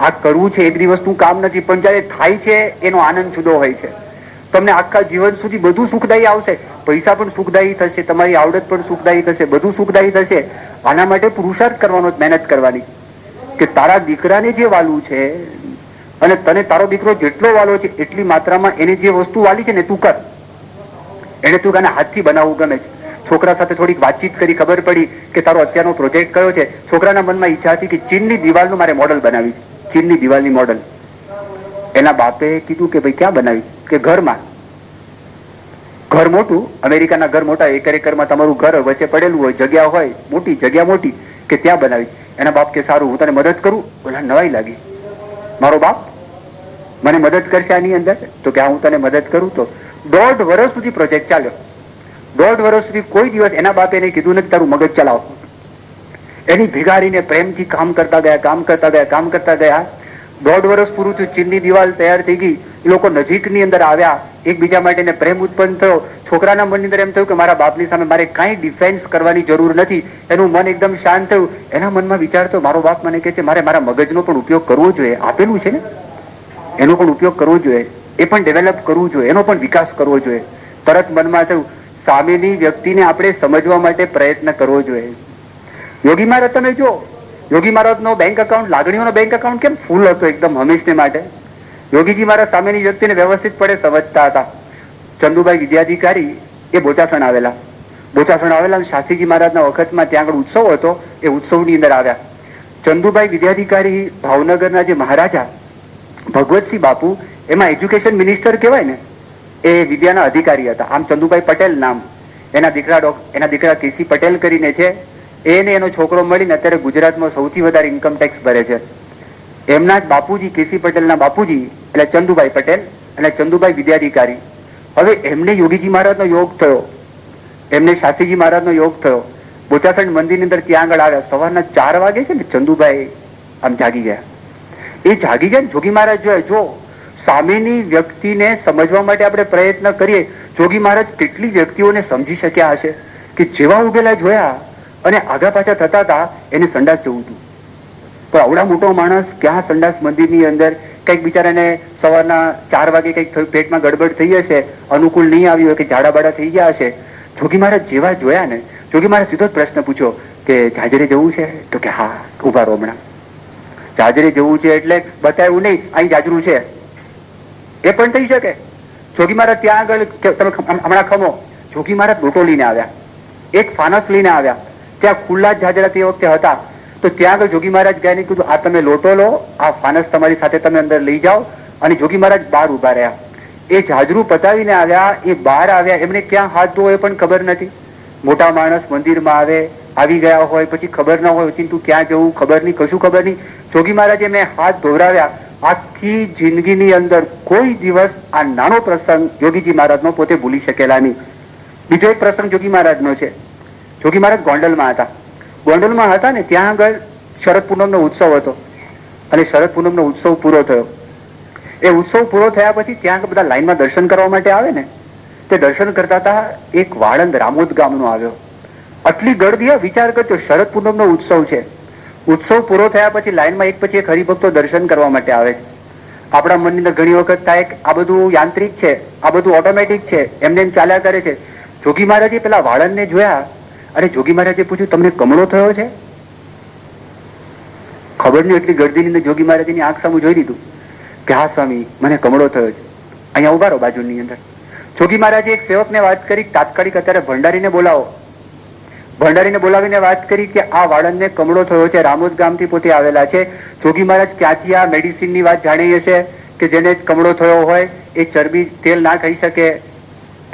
આ કરવું છે એક દિવસનું કામ નથી, પણ જયારે થાય છે એનો આનંદ જુદો હોય છે. તમને આખા જીવન સુધી બધું સુખદાયી આવશે, પૈસા પણ સુખદાયી થશે, તમારી આવડત પણ સુખદાયી થશે, બધું સુખદાયી થશે. આના માટે પુરુષાર્થ કરવાનો, મહેનત કરવાની કે તારા દીકરાને જે વાલું છે અને તને તારો દીકરો જેટલો વાલો છે એટલી માત્રામાં એને જે વસ્તુ વાલી છે ને તું કર. એને તું કાને હાથથી બનાવવું ગમે છે. છોકરા સાથે થોડીક વાતચીત કરી, ખબર પડી કે તારો અત્યારનો પ્રોજેક્ટ કયો છે. છોકરાના મનમાં ઈચ્છા હતી કે ચીનની દિવાલનું મારે મોડલ બનાવી છે, ચીનની દિવાલની મોડલ. એના બાપે કીધું કે ભાઈ ક્યાં બનાવી? કે ઘરમાં. ઘર મોટું, અમેરિકાના ઘર મોટા, એકરમાં તમારું ઘર વચ્ચે પડેલું હોય, જગ્યા હોય મોટી, જગ્યા મોટી, કે ત્યાં બનાવી. એના બાપ કે સારું, હું તને મદદ કરું. બોલા નવાઈ લાગી, મારો બાપ મને મદદ કરશે આની અંદર? તો કે હા હું તને મદદ કરું. તો 1.5 વર્ષ સુધી પ્રોજેક્ટ ચાલ્યો. 1.5 વર્ષ સુધી કોઈ દિવસ એના બાપે એને કીધું નથી તારું મગજ ચલાવો. એની ભેગારીને પ્રેમથી કામ કરતા ગયા. 1.5 વર્ષ પૂરું થયું, ચીનની દિવાલ તૈયાર થઈ ગઈ. એ લોકો નજીકની અંદર આવ્યા, એકબીજા માટે પ્રેમ ઉત્પન્ન થયો. છોકરાના મનની અંદર એમ થયું કે મારા બાપની સામે મારે કાંઈ ડિફેન્સ કરવાની જરૂર નથી. એનું મન એકદમ શાંત થયું. એના મનમાં વિચાર થયો, મારો બાપ મને કહે છે મારે મારા મગજનો પણ ઉપયોગ કરવો જોઈએ, આપેલું છે ને એનો પણ ઉપયોગ કરવો જોઈએ, એ પણ ડેવલપ કરવું જોઈએ, એનો પણ વિકાસ કરવો જોઈએ. તરત મનમાં થયું સામેની વ્યક્તિને આપણે સમજવા માટે પ્રયત્ન કરવો જોઈએ. યોગી મહારાજ તમે જો, યોગી મહારાજનો બેંક અકાઉન્ટ, લાગણીઓનો બેંક અકાઉન્ટ કેમ ફૂલ હતો એકદમ હંમેશને માટે. યોગીજી મહારાજ સામેની વ્યક્તિને વ્યવસ્થિતપણે સમજતા હતા. ચંદુભાઈ વિદ્યાધિકારી એ બોચાસણ આવેલા અને શાસ્ત્રીજી મહારાજના વખતમાં ત્યાં આગળ ઉત્સવ હતો, એ ઉત્સવની અંદર આવ્યા. ચંદુભાઈ વિદ્યાધિકારી ભાવનગરના જે મહારાજા ભગવતસિંહ બાપુ, એમાં એજ્યુકેશન મિનિસ્ટર કહેવાય ને, એ વિદ્યાના અધિકારી હતા. આમ ચંદુભાઈ પટેલ નામ, એના દીકરા કેસી પટેલ કરીને છે. એને એનો છોકરો મળીને અત્યારે ગુજરાતમાં સૌથી વધારે ઇન્કમ ટેક્સ ભરે છે. એમના જ બાપુજી, કેસી પટેલના બાપુજી એટલે ચંદુભાઈ પટેલ અને ચંદુભાઈ વિદ્યાધિકારી. હવે એમને યોગીજી મહારાજનો યોગ થયો, એમને શાસ્ત્રીજી મહારાજનો યોગ થયો. બોચાસણ મંદિરની અંદર ત્યાં આગળ આવ્યા. સવારના 4 વાગે છે ને ચંદુભાઈ આમ જાગી ગયા. એ જાગી ગયા ને જોગી મહારાજ જોયે, જો સામેની વ્યક્તિને સમજવા માટે આપણે પ્રયત્ન કરીએ. જોગી મહારાજ કેટલી વ્યક્તિઓને સમજી શક્યા હશે કે જેવા ઉભેલા જોયા અને આગા પાછા થતા હતા, એને સંડાસ જવું હતું. પણ આવડા મોટો માણસ ક્યાં સંડાસ મંદિરની અંદર, કંઈક બિચારાને સવારના 4 વાગે કંઈક પેટમાં ગડબડ થઈ હશે, અનુકૂળ નહીં આવ્યું હોય કે ઝાડા બાડા થઈ ગયા હશે. જોગી મહારાજ જેવા જોયા ને, જોગી મહારાજ સીધો જ પ્રશ્ન પૂછ્યો કે જાજરે જવું છે? તો કે હા, ઉભા રહો હમણાં. જાજરે જવું છે એટલે બતાવ્યું નહીં અહીં જાજરું છે, એ પણ થઈ શકે. જોગી મહારાજ ત્યાં આગળ તમે હમણાં ખમો, જોગી મહારાજ લોટો લઈને આવ્યા, એક ફાનસ લઈને આવ્યા. ત્યાં ખુલ્લા જાજરા તે વખતે હતા, તો ત્યાં આગળ જોગી મહારાજ ગયા ને કીધું આ તમે લોટો લો, આ ફાનસ તમારી સાથે તમે અંદર લઈ જાઓ. અને જોગી મહારાજ બહાર ઉભા રહ્યા. એ જાજરું પતાવીને આવ્યા, એ બહાર આવ્યા, એમને ક્યાં હાથ ધોવો એ પણ ખબર નથી. મોટા માણસ મંદિરમાં આવી ગયા હોય પછી ખબર ના હોય, તું ક્યાં જવું ખબર નહીં, કશું ખબર નહીં. જોગી મહારાજે મેં હાથ ધોવરાવ્યા. આખી જિંદગીની અંદર કોઈ દિવસ આ નાનો પ્રસંગ યોગીજી મહારાજનો પોતે ભૂલી શકેલા નહીં. બીજો એક પ્રસંગ જોગી મહારાજનો છે. જોગી મહારાજ ગોંડલમાં હતા ને, ત્યાં આગળ શરદ પૂનમનો ઉત્સવ હતો અને શરદ પૂનમનો ઉત્સવ પૂરો થયો. એ ઉત્સવ પૂરો થયા પછી ત્યાં બધા લાઈનમાં દર્શન કરવા માટે આવે ને, તે દર્શન કરતા હતા. એક વાળંદ રામોદ ગામનો આવ્યો. આટલી ગળદી, વિચાર કરજો, શરદ પૂનમનો ઉત્સવ છે. ઉત્સવ પૂરો થયા પછી લાઈનમાં એક પછી એક હરિભક્તો દર્શન કરવા માટે આવે છે. આપણા મનની અંદર ઘણી વખત થાય કે આ બધું યાંત્રિક છે, આ બધું ઓટોમેટિક છે, એમને એમ ચાલ્યા કરે છે. જોગી મહારાજે પેલા વાળંદને જોયા અને જોગી મહારાજે પૂછ્યું, તમને કમળો થયો છે? ખબર નહીં, એટલી ગળદીની અંદર જોગી મહારાજની આંખ સામે જોઈ લીધું કે હા સ્વામી, મને કમળો થયો છે. અહીંયા ઉભા રહો બાજુની અંદર. જોગી મહારાજે એક સેવકને વાત કરી, તાત્કાલિક અત્યારે ભંડારીને બોલાવો. ભંડારીને બોલાવીને વાત કરી કે આ વાળંદને કમળો થયો છે, રામોદ ગામથી પોતે આવેલા છે. જોગી મહારાજ ક્યાંથી આ મેડિસિનની વાત જાણી હશે કે જેને કમળો થયો હોય એ ચરબી તેલ ના ખાઈ શકે,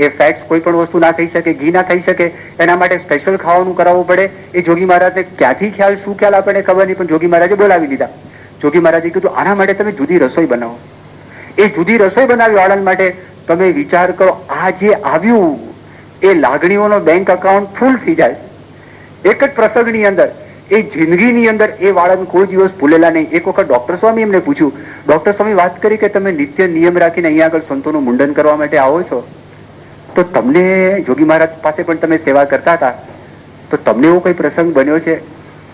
એ ફેટ્સ કોઈ પણ વસ્તુ ના ખાઈ શકે, ઘી ના ખાઈ શકે, એના માટે સ્પેશિયલ ખાવાનું કરાવવું પડે. એ જોગી મહારાજને ક્યાંથી ખ્યાલ, શું ખ્યાલ આપણને ખબર નહીં, પણ જોગી મહારાજે બોલાવી દીધા. જોગી મહારાજે કીધું આના માટે તમે જુદી રસોઈ બનાવો. એ જુદી રસોઈ બનાવી વાળંદ માટે. તમે વિચાર કરો, આ જે આવ્યું એ લાગણીઓનો બેંક અકાઉન્ટ ફૂલ થઈ જાય એક જ પ્રસંગની અંદર. એ જિંદગીની અંદર એ વાળંદ કોઈ દિવસ ભૂલેલા નહીં. એક વખત ડોક્ટર સ્વામી એમને પૂછ્યું, ડોક્ટર સ્વામી વાત કરી કે તમે નિત્ય નિયમ રાખીને અહીંયા આગળ સંતોનું મુંડન કરવા માટે આવો છો, તો તમને જોગી મહારાજ પાસે પણ તમે સેવા કરતા હતા, તો તમને એવો કઈ પ્રસંગ બન્યો છે?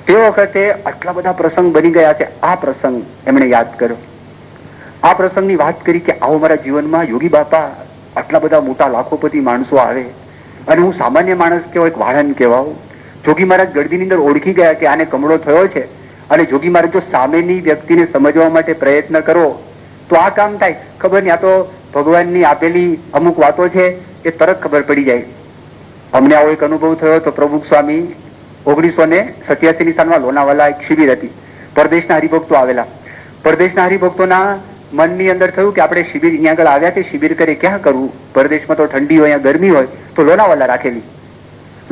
તે વખતે આટલા બધા પ્રસંગ બની ગયા છે. આ પ્રસંગ એમણે યાદ કર્યો. આ પ્રસંગની વાત કરી કે આવો મારા જીવનમાં યોગી બાપા, આટલા બધા મોટા લાખોપતિ માણસો આવે અને હું સામાન્ય માણસ કેવો, એક વાળંદ કહેવાઉં. જોગી મહારાજ ગળદીની અંદર ઓળખી ગયા કે આને કમળો થયો છે. અને જોગી મહારાજ જો સામેની વ્યક્તિને સમજવા માટે પ્રયત્ન કરો તો આ કામ થાય. ખબર નહીં, આ તો ભગવાનની આપેલી અમુક વાતો છે, એ તરત ખબર પડી જાય. અમને આવો એક અનુભવ થયો તો પ્રભુ સ્વામી 1987 સાલમાં લોનાવાલા એક શિબિર હતી. પરદેશના હરિભક્તો આવેલા. પરદેશના હરિભક્તોના મનની અંદર થયું કે આપણે શિબિર અહીંયા આગળ આવ્યા છે, શિબિર કરી ક્યાં કરવું? પરદેશમાં તો ઠંડી હોય, અહીંયા ગરમી હોય, તો લોનાવાલા રાખેલી.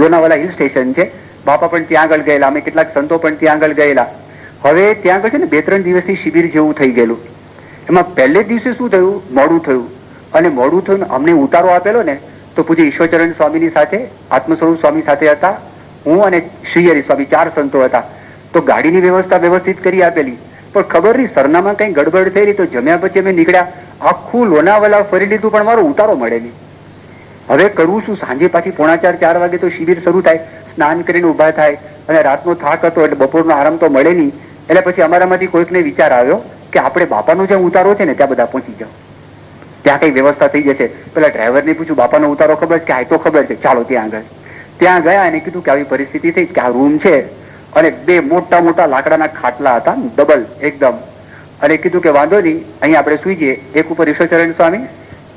લોનાવાલા હિલ સ્ટેશન છે. બાપા પણ ત્યાં આગળ ગયેલા, અમે કેટલાક સંતો પણ ત્યાં આગળ ગયેલા. હવે ત્યાં આગળ છે ને 2-3 દિવસની શિબિર જેવું થઈ ગયેલું. એમાં પહેલે દિવસે શું થયું, મોડું થયું. અને મોડું થયું, અમને ઉતારો આપેલો ને, તો પૂજ્ય ઈશ્વરચરણ સ્વામીની સાથે, આત્મ સ્વરૂપ સ્વામી સાથે હતા, હું અને શ્રી હરિ સ્વામી, 4 સંતો હતા. તો ગાડીની વ્યવસ્થા વ્યવસ્થિત કરી આપેલી, પણ ખબર નહીં સરનામાં કઈ ગડબડ થઈ રહી. તો જમ્યા પછી અમે નીકળ્યા, આખું લોનાવાલા ફરી લીધું, પણ મારો ઉતારો મળે નહીં. હવે કરવું શું? સાંજે પાછી 3:45-4 વાગે તો શિબિર શરૂ થાય, સ્નાન કરીને ઉભા થાય, અને રાતનો થાક હતો એટલે બપોરનો આરામ તો મળે નહીં. એટલે પછી અમારામાંથી કોઈકને વિચાર આવ્યો કે આપણે બાપાનો જ્યાં ઉતારો છે ને ત્યાં બધા પહોંચી જાઓ, ત્યાં કઈ વ્યવસ્થા થઈ જશે. પેલા ડ્રાઈવરને પૂછ્યું, બાપાનો ઉતારો ખબર છે? કે આ તો ખબર છે, ચાલો ત્યાં આગળ. ત્યાં ગયા અને કીધું કે આવી પરિસ્થિતિ થઈ કે આ રૂમ છે અને 2 મોટા મોટા લાકડાના ખાટલા હતા, ડબલ એકદમ. અને કીધું કે વાંધો નહીં, અહીંયા આપણે સુઈ જઈએ. એક ઉપર ઈશ્વરચરણ સ્વામી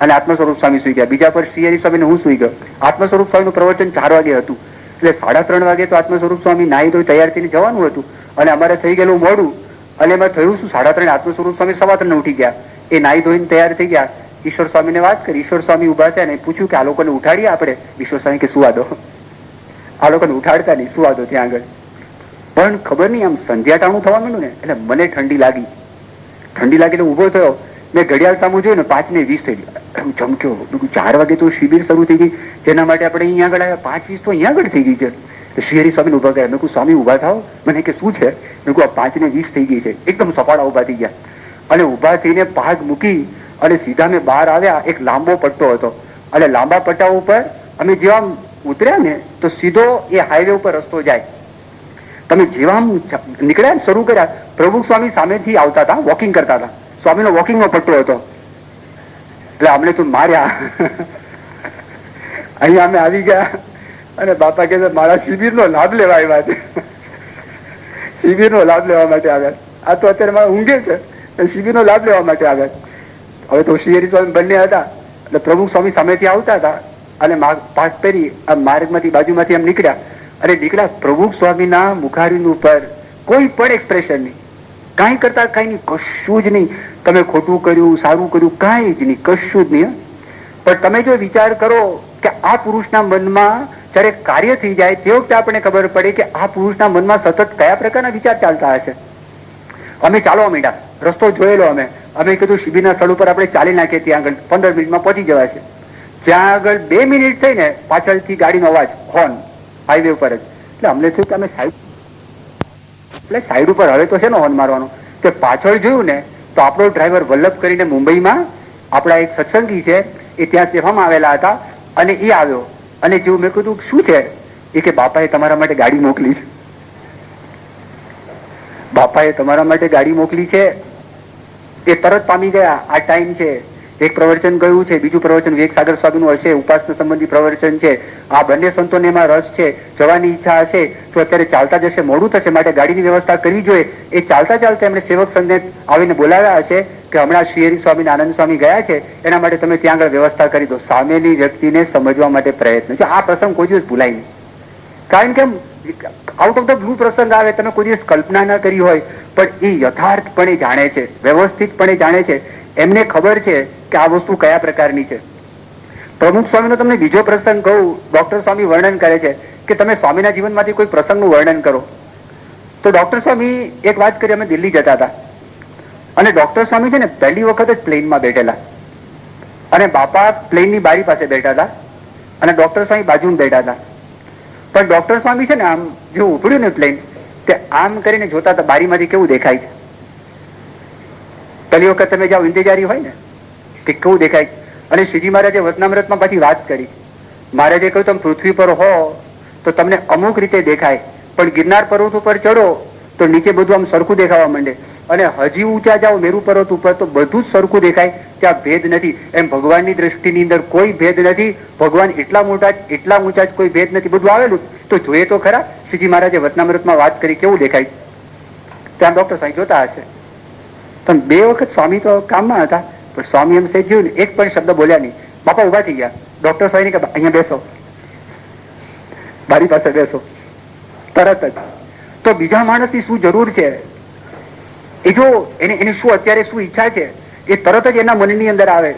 અને આત્મ સ્વરૂપ સ્વામી સુઈ ગયા, બીજા પર શ્રી હરિ સ્વામી, હું સુઈ ગયો. આત્મ સ્વરૂપ સ્વામીનું પ્રવચન 4 વાગે હતું, એટલે 3:30 વાગે તો આત્મ સ્વરૂપ સ્વામી નાહી ધોઈ તૈયાર થઈને જવાનું હતું, અને અમારે થઈ ગયેલું મોડું. અને એમાં થયું શું, 3:30 આત્મ સ્વરૂપ સ્વામી 3:15 ઉઠી ગયા. એ નાહી ધોઈને તૈયાર થઈ ગયા. ઈશ્વર સ્વામીને વાત કરી. ઈશ્વર સ્વામી ઉભા છે અને પૂછ્યું કે આ લોકોને ઉઠાડીએ આપણે? ઈશ્વર સ્વામી કે સુવા દો. આ લોકોને ઉઠાડતા નહીં, સુવા દો ત્યાં આગળ. પણ ખબર નહીં, આમ સંધ્યા ટાણું થવા માંડ્યું ને, એટલે મને ઠંડી લાગી. ઠંડી લાગીને ઉભો થયો. મેં ઘડિયાળ સામું જોયું ને, 5:20 થઈ ગયા. હું ચમક્યો. 4 વાગે તો શિબિર શરૂ થઈ ગઈ, જેના માટે આપણે અહીંયા આગળ આવ્યા. 5:20 તો અહીંયા આગળ થઈ ગઈ છે. શ્રી હરિ સ્વામી ઉભા ગયા. મેં કહ્યું સ્વામી ઉભા થાવ. મને કે શું છે? મેં કહ્યું 5:20 થઈ ગઈ છે. એકદમ સપાડા ઉભા થઈ ગયા અને ઉભા થઈને પાગ મૂકી અને સીધા મેં બહાર આવ્યા. એક લાંબો પટ્ટો હતો અને લાંબા પટ્ટા ઉપર અમે જેવા ઉતર્યા ને તો સીધો એ હાઈવે ઉપર રસ્તો જાય. તમે જેવા નીકળ્યા શરૂ કર્યા, પ્રભુ સ્વામી સામેથી આવતા હતા, વોકિંગ કરતા હતા. સ્વામીનો વોકિંગનો પટ્ટો હતો. એટલે અમને તો માર્યા. અહીંયા અમે આવી ગયા અને બાપા કહે મારા શિબિરનો લાભ લેવા આવ્યા છે. શિબિરનો લાભ લેવા માટે આવ્યા. આ તો અત્યારે મારા ઊંઘે છે, શિબિરનો લાભ લેવા માટે આવ્યા. હવે તો શ્રી હરિ સ્વામી બંને હતા, એટલે પ્રભુ સ્વામી સામેથી આવતા હતા અને પાઠ પહેરી આ માર્ગમાંથી બાજુમાંથી એમ નીકળ્યા. અને નીકળ્યા, પ્રભુ સ્વામીના મુખારી ઉપર કોઈ પણ એક્સપ્રેશન નહીં, કાંઈ કરતા કાંઈ નહીં, કશું જ નહીં. તમે ખોટું કર્યું, સારું કર્યું, કાંઈ જ નહીં, કશું જ નહીં. પણ તમે જો વિચાર કરો કે આ પુરુષના મનમાં જ્યારે કાર્ય થઈ જાય તે વખતે આપણને ખબર પડે કે આ પુરુષના મનમાં સતત કયા પ્રકારના વિચાર ચાલતા હશે. અમે ચાલવા માંડ્યા, રસ્તો જોયેલો. અમે કીધું શિબિરના સ્થળ ઉપર આપણે ચાલી નાખીએ, ત્યાં આગળ 15 મિનિટમાં પહોંચી જવાશે. જ્યાં આગળ 2 મિનિટ થઈને પાછળથી ગાડીનો અવાજ, હોર્ન, હાઈવે ઉપર જ. એટલે અમને થયું કે અમે સાઈડ ઉપર હવે તો છે ને હોર્ન મારવાનો. તે પાછળ જોયું ને તો આપણો ડ્રાઈવર વલ્લભ કરીને મુંબઈમાં આપણા એક સત્સંગી છે, એ ત્યાં સેવામાં આવેલા હતા. અને એ આવ્યો અને જેવું મેં કીધું શું છે, એ કે બાપાએ તમારા માટે ગાડી મોકલી છે, બાપાએ તમારા માટે ગાડી મોકલી છે. એ તરત પામી ગયા. આ ટાઈમ છે. એક પ્રવચન ગયું છે, બીજું પ્રવચન વિવેક સાગર સ્વામીનું હશે, ઉપાસના સંબંધી પ્રવચન છે. આ બંને સંતોને એમાં રસ છે, જવાની ઈચ્છા હશે તો અત્યારે ચાલતા જશે, મોડું થશે, માટે ગાડીની વ્યવસ્થા કરવી જોઈએ. એ ચાલતા ચાલતા એમણે સેવક સંતને આવીને બોલાવ્યા હશે કે હમણાં શ્રી હરિ સ્વામી આનંદ સ્વામી ગયા છે, એના માટે તમે ત્યાં આગળ વ્યવસ્થા કરી દો. સામેની વ્યક્તિને સમજવા માટે પ્રયત્ન. જો આ પ્રસંગ કોઈ દિવસ ભૂલાય નહીં. કારણ કે આઉટ ઓફ ધ બ્લુ પ્રસંગ આવે, તમે કોઈ દિવસ કલ્પના ન કરી હોય, પણ એ યથાર્થપણે જાણે છે, વ્યવસ્થિતપણે જાણે છે. એમને ખબર છે કે આ વસ્તુ કયા પ્રકારની છે. પ્રમુખ સ્વામીનો તમને બીજો પ્રસંગ કહું. ડોક્ટર સ્વામી વર્ણન કરે છે કે તમે સ્વામીના જીવનમાંથી કોઈ પ્રસંગનું વર્ણન કરો. તો ડોક્ટર સ્વામી એક વાત કરી, અમે દિલ્હી જતા હતા અને ડોક્ટર સ્વામી છે ને પહેલી વખત જ પ્લેનમાં બેઠેલા અને બાપા પ્લેનની બારી પાસે બેઠા હતા અને ડોક્ટર સ્વામી બાજુમાં બેઠા હતા. પણ ડોક્ટર સ્વામી છે ને આમ જેવું ઉપડ્યું ને પ્લેન, તે આમ કરીને જોતા હતા બારીમાંથી કેવું દેખાય છે. પહેલી વખત તમે જાઓ ઇંતજારી હોય ને કે કેવું દેખાય. અને શ્રીજી મહારાજે વચનામૃતમાં પાછી વાત કરી. મહારાજે કહ્યું તમે પૃથ્વી પર હો તો તમને અમુક રીતે દેખાય, પણ ગિરનાર પર્વત ઉપર ચડો તો નીચે બધું આમ સરખું દેખાવા માંડે, અને હજી ઊંચા જાઓ મેરુ પર્વત ઉપર તો બધું જ સરખું દેખાય, ત્યાં ભેદ નથી. એમ ભગવાનની દ્રષ્ટિની અંદર કોઈ ભેદ નથી. ભગવાન એટલા મોટા જ, એટલા ઊંચા જ, કોઈ ભેદ નથી. બધું આવેલું તો જોઈએ તો ખરા. શ્રીજી મહારાજે વચનામૃતમાં વાત કરી કેવું દેખાય. ત્યાં ડોક્ટર સાહેબ જોતા હશે. પણ બે વખત સ્વામી તો કામમાં હતા, પણ સ્વામી એમ સહેજ જોયું ને, એક પણ શબ્દ બોલ્યા નહીં. બાપા ઉભા થઈ ગયા. ડોક્ટર સ્વામી કે અહીંયા બેસો, બારી પાસે બેસો. તરત જ. તો બીજા માણસની શું જરૂર છે, એ જો એની શું અત્યારે શું ઈચ્છા છે, એ તરત જ એના મનની અંદર આવે.